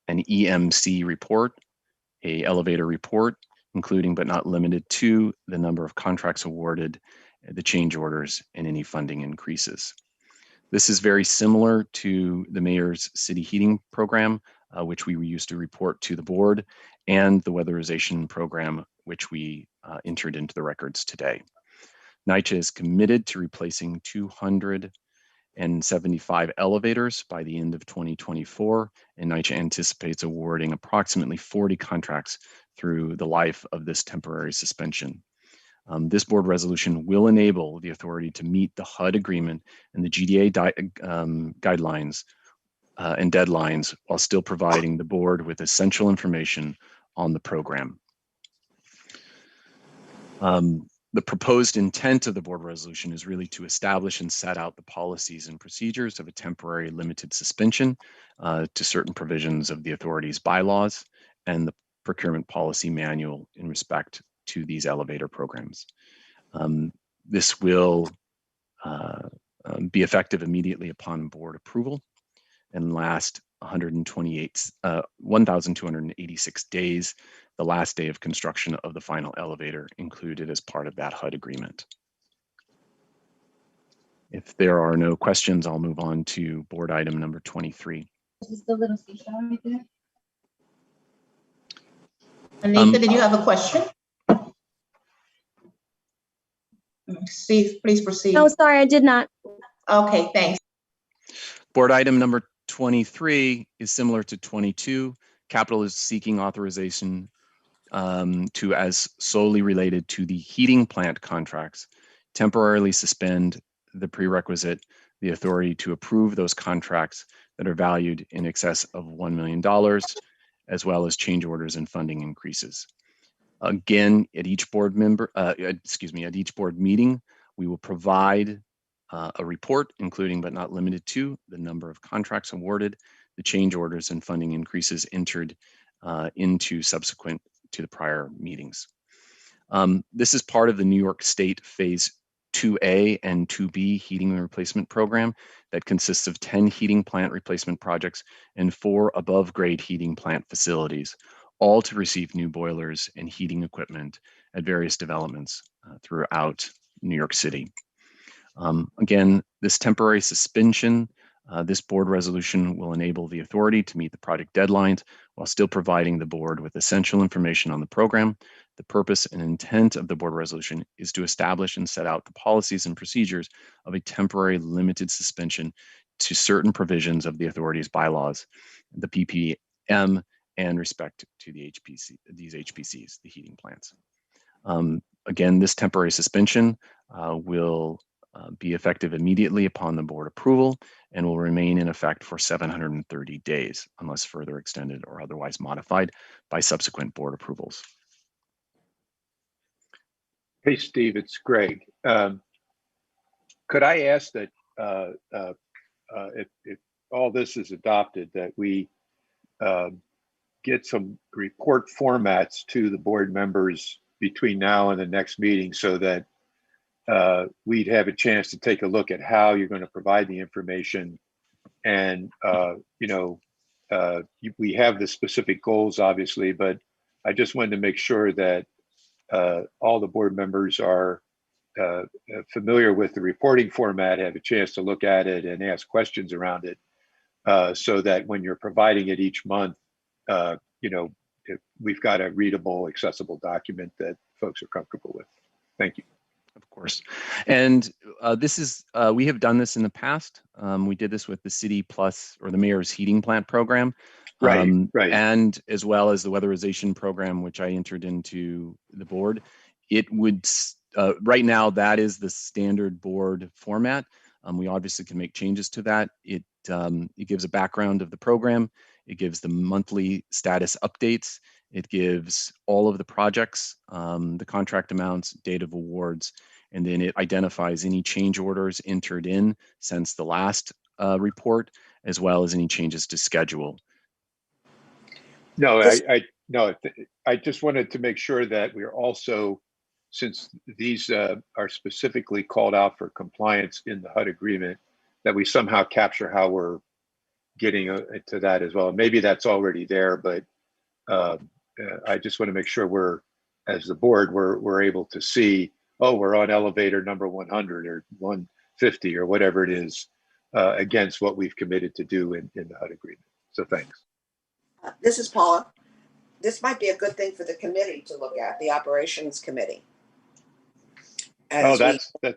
an EMC report, a elevator report, including but not limited to the number of contracts awarded, the change orders, and any funding increases. This is very similar to the mayor's city heating program, which we used to report to the board, and the weatherization program, which we entered into the records today. NYCHA is committed to replacing 275 elevators by the end of 2024, and NYCHA anticipates awarding approximately 40 contracts through the life of this temporary suspension. This board resolution will enable the authority to meet the HUD agreement and the GDA guidelines and deadlines while still providing the board with essential information on the program. The proposed intent of the board resolution is really to establish and set out the policies and procedures of a temporary limited suspension to certain provisions of the authority's bylaws and the procurement policy manual in respect to these elevator programs. This will be effective immediately upon board approval and last 1,286 days, the last day of construction of the final elevator included as part of that HUD agreement. If there are no questions, I'll move on to board item number 23. Is this the little seashell right there? Anita, did you have a question? Steve, please proceed. No, sorry, I did not. Okay, thanks. Board item number 23 is similar to 22. Capital is seeking authorization to, as solely related to the heating plant contracts, temporarily suspend the prerequisite, the authority to approve those contracts that are valued in excess of $1 million, as well as change orders and funding increases. Again, at each board meeting, we will provide a report, including but not limited to the number of contracts awarded, the change orders and funding increases entered into subsequent to the prior meetings. This is part of the New York State Phase 2A and 2B heating replacement program that consists of 10 heating plant replacement projects and 4 above grade heating plant facilities, all to receive new boilers and heating equipment at various developments throughout New York City. Again, this temporary suspension, this board resolution will enable the authority to meet the project deadlines while still providing the board with essential information on the program. The purpose and intent of the board resolution is to establish and set out the policies and procedures of a temporary limited suspension to certain provisions of the authority's bylaws, the PPM, and respect to the these HPCs, the heating plants. Again, this temporary suspension will be effective immediately upon the board approval and will remain in effect for 730 days unless further extended or otherwise modified by subsequent board approvals. Hey, Steve, it's Greg. Could I ask that if all this is adopted, that we get some report formats to the board members between now and the next meeting so that we'd have a chance to take a look at how you're going to provide the information. And, we have the specific goals, obviously, but I just wanted to make sure that all the board members are familiar with the reporting format, have a chance to look at it and ask questions around it, so that when you're providing it each month, we've got a readable, accessible document that folks are comfortable with. Thank you. Of course. And this is, we have done this in the past. We did this with the City Plus or the Mayor's Heating Plant Program. Right. And as well as the weatherization program, which I entered into the board. It would, right now, that is the standard board format. We obviously can make changes to that. It gives a background of the program. It gives the monthly status updates. It gives all of the projects, the contract amounts, date of awards, and then it identifies any change orders entered in since the last report, as well as any changes to schedule. No, No, I just wanted to make sure that we're also, since these are specifically called out for compliance in the HUD agreement, that we somehow capture how we're getting to that as well. Maybe that's already there, but I just want to make sure we're, as the board, we're able to see, oh, we're on elevator number 100 or 150 or whatever it is against what we've committed to do in the HUD agreement. So thanks. This is Paula. This might be a good thing for the committee to look at, the operations committee. Oh,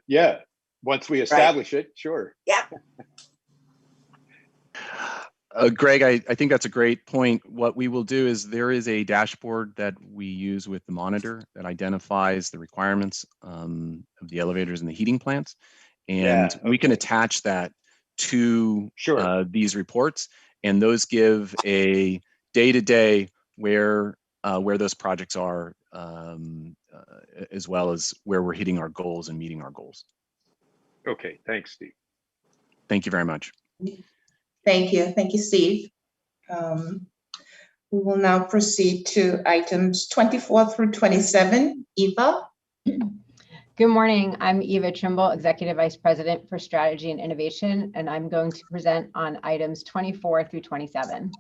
yeah. Once we establish it, sure. Yeah. Greg, I think that's a great point. What we will do is there is a dashboard that we use with the monitor that identifies the requirements of the elevators and the heating plants. And we can attach that to these reports, and those give a day-to-day where those projects are, as well as where we're hitting our goals and meeting our goals. Okay, thanks, Steve. Thank you very much. Thank you, Steve. We will now proceed to items 24 through 27. Eva? Good morning. I'm Eva Trimble, Executive Vice President for Strategy and Innovation, and I'm going to present on items 24 through 27.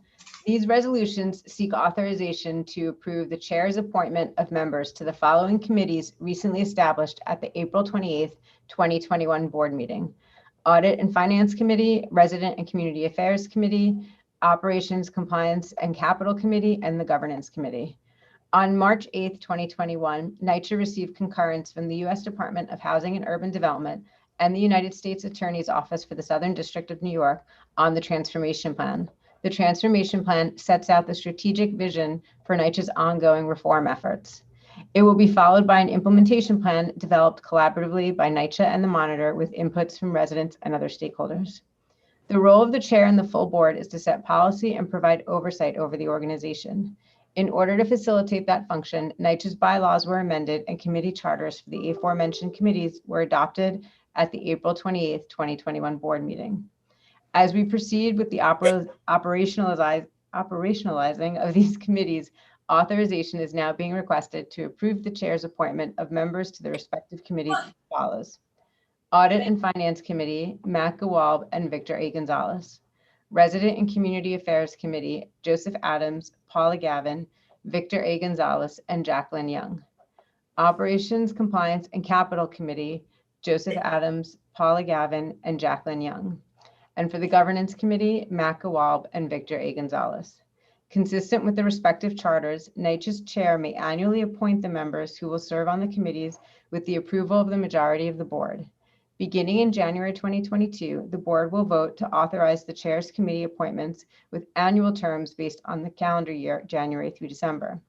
These resolutions seek authorization to approve the chair's appointment of members to the following committees recently established at the April 28th, 2021 board meeting: Audit and Finance Committee, Resident and Community Affairs Committee, Operations, Compliance and Capital Committee, and the Governance Committee. On March 8th, 2021, NYCHA received concurrence from the U.S. Department of Housing and Urban Development and the United States Attorney's Office for the Southern District of New York on the Transformation Plan. The Transformation Plan sets out the strategic vision for NYCHA's ongoing reform efforts. It will be followed by an implementation plan developed collaboratively by NYCHA and the monitor with inputs from residents and other stakeholders. The role of the chair and the full board is to set policy and provide oversight over the organization. In order to facilitate that function, NYCHA's bylaws were amended and committee charters for the aforementioned committees were adopted at the April 28th, 2021 board meeting. As we proceed with the operationalizing of these committees, authorization is now being requested to approve the chair's appointment of members to the respective committees as follows: Audit and Finance Committee, Matt Gawalb and Victor A. Gonzalez. Resident and Community Affairs Committee, Joseph Adams, Paula Gavin, Victor A. Gonzalez, and Jacqueline Young. Operations, Compliance, and Capital Committee, Joseph Adams, Paula Gavin, and Jacqueline Young. And for the Governance Committee, Matt Gawalb and Victor A. Gonzalez. Consistent with the respective charters, NYCHA's chair may annually appoint the members who will serve on the committees with the approval of the majority of the board. Beginning in January 2022, the board will vote to authorize the chair's committee appointments with annual terms based on the calendar year, January through December.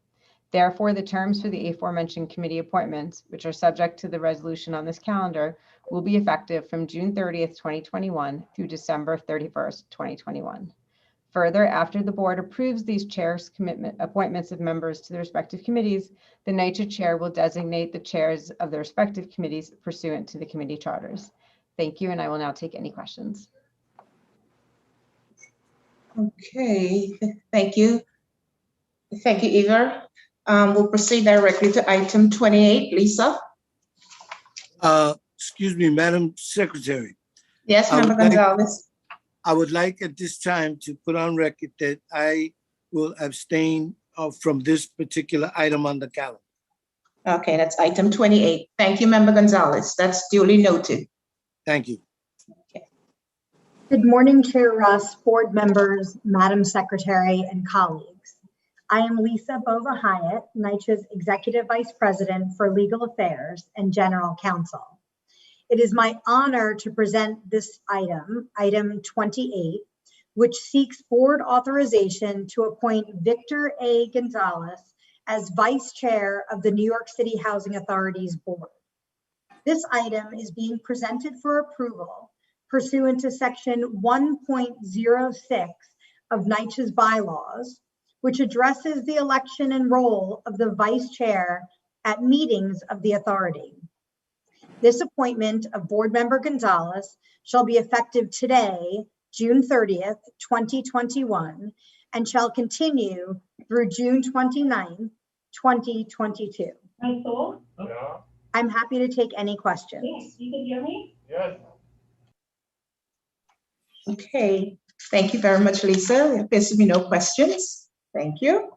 Therefore, the terms for the aforementioned committee appointments, which are subject to the resolution on this calendar, will be effective from June 30th, 2021 through December 31st, 2021. Further, after the board approves these chair's appointments of members to the respective committees, the NYCHA chair will designate the chairs of the respective committees pursuant to the committee charters. Thank you, and I will now take any questions. Okay, thank you. Thank you, Eva. We'll proceed directly to item 28. Lisa? Excuse me, Madam Secretary. Yes, Member Gonzalez. I would like at this time to put on record that I will abstain from this particular item on the calendar. Okay, that's item 28. Thank you, Member Gonzalez. That's duly noted. Thank you. Okay. Good morning, Chair Russ, board members, Madam Secretary, and colleagues. I am Lisa Bova-Hyatt, NYCHA's Executive Vice President for Legal Affairs and General Counsel. It is my honor to present this item, item 28, which seeks board authorization to appoint Victor A. Gonzalez as Vice Chair of the New York City Housing Authority's board. This item is being presented for approval pursuant to section 1.06 of NYCHA's bylaws, which addresses the election and role of the Vice Chair at meetings of the authority. This appointment of Board Member Gonzalez shall be effective today, June 30th, 2021, and shall continue through June 29th, 2022. I'm happy to take any questions. You can hear me? Yes. Okay, thank you very much, Lisa. There appears to be no questions. Thank you.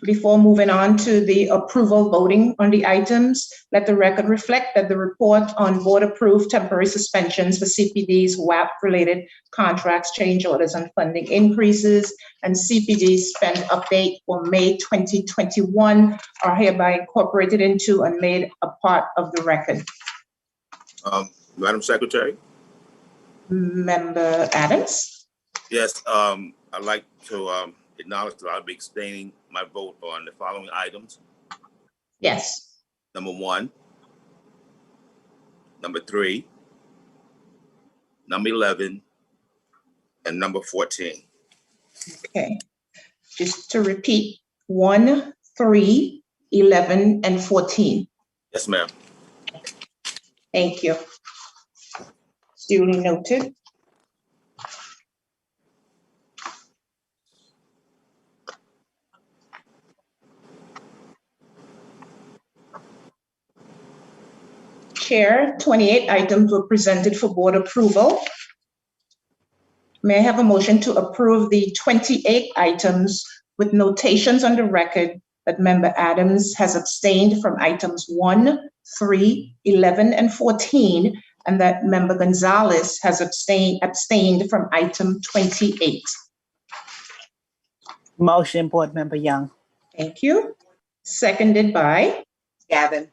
Before moving on to the approval voting on the items, let the record reflect that the report on board-approved temporary suspensions for CPD's WAP-related contracts, change orders, and funding increases, and CPD spend update for May 2021 are hereby incorporated into and made a part of the record. Madam Secretary? Member Adams? Yes, I'd like to acknowledge that I'll be abstaining my vote on the following items. Yes. Number 1, number 3, number 11, and number 14. Okay. Just to repeat, 1, 3, 11, and 14. Yes, ma'am. Thank you. Duly noted. Chair, 28 items were presented for board approval. May I have a motion to approve the 28 items with notations on the record that Member Adams has abstained from items 1, 3, 11, and 14, and that Member Gonzalez has abstained from item 28. Motion, Board Member Young. Thank you. Seconded by? Gavin.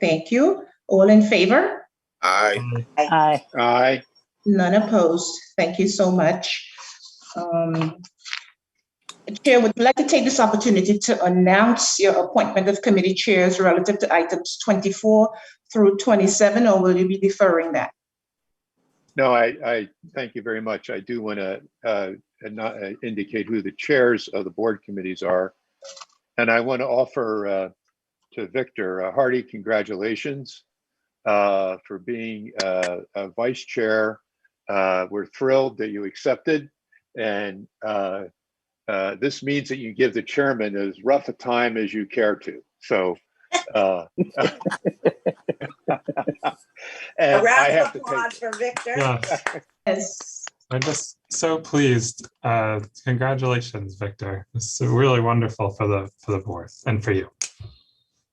Thank you. All in favor? Aye. Aye. Aye. None opposed. Thank you so much. Chair, would you like to take this opportunity to announce your appointment of committee chairs relative to items 24 through 27, or will you be deferring that? No, I thank you very much. I do want to indicate who the chairs of the board committees are. And I want to offer to Victor a hearty congratulations for being a vice chair. We're thrilled that you accepted. And this means that you give the chairman as rough a time as you care to. So, and A I round have of to applause for Victor. Yes. Yes. I'm just so pleased. Congratulations, Victor. It's really wonderful for the board and for you.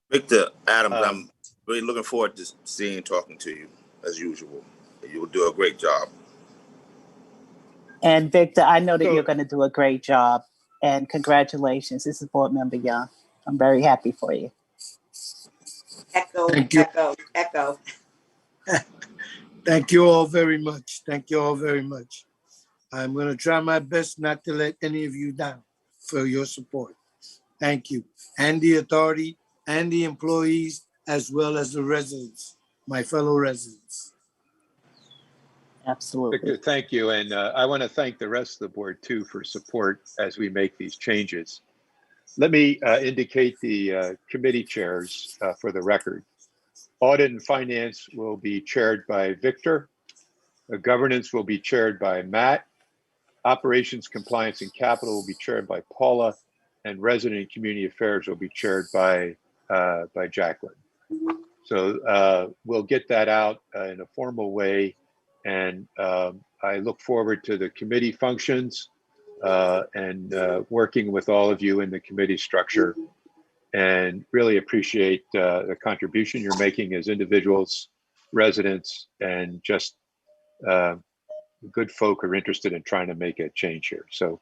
Victor Adams, I'm really looking forward to seeing and talking to you as usual. You will do a great job. And Victor, I know that you're going to do a great job. And congratulations. This is Board Member Young. I'm very happy for you. Echo, Thank you. echo, echo. Thank you all very much. Thank you all very much. I'm going to try my best not to let any of you down for your support. Thank you. And the authority and the employees, as well as the residents, my fellow residents. Absolutely. Victor, thank you. And I want to thank the rest of the board too for support as we make these changes. Let me indicate the committee chairs for the record. Audit and Finance will be chaired by Victor. Governance will be chaired by Matt. Operations, Compliance, and Capital will be chaired by Paula. And Resident and Community Affairs will be chaired by Jacqueline. So we'll get that out in a formal way. And I look forward to the committee functions and working with all of you in the committee structure, and really appreciate the contribution you're making as individuals, residents, and just good folk who are interested in trying to make a change here. So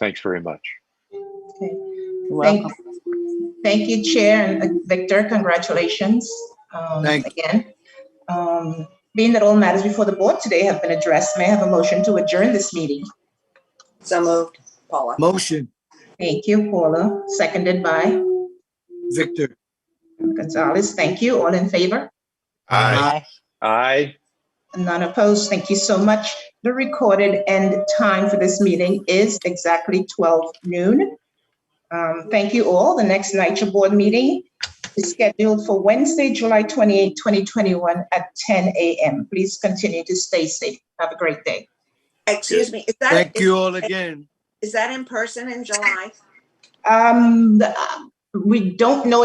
thanks very much. Okay. Thank you, Chair, and Victor, congratulations again. Being that all matters before the board today have been addressed, may I have a motion to adjourn this meeting? So moved, Paula. Motion. Thank you, Paula. Seconded by? Victor. Gonzalez. Thank you. All in favor? Aye. Aye. None opposed. Thank you so much. The recorded end time for this meeting is exactly 12 noon. Thank you all. The next NYCHA board meeting is scheduled for Wednesday, July 28, 2021 at 10 a.m. Please continue to stay safe. Have a great day. Excuse me, is that? Thank you all again. Is that in person in July? We don't know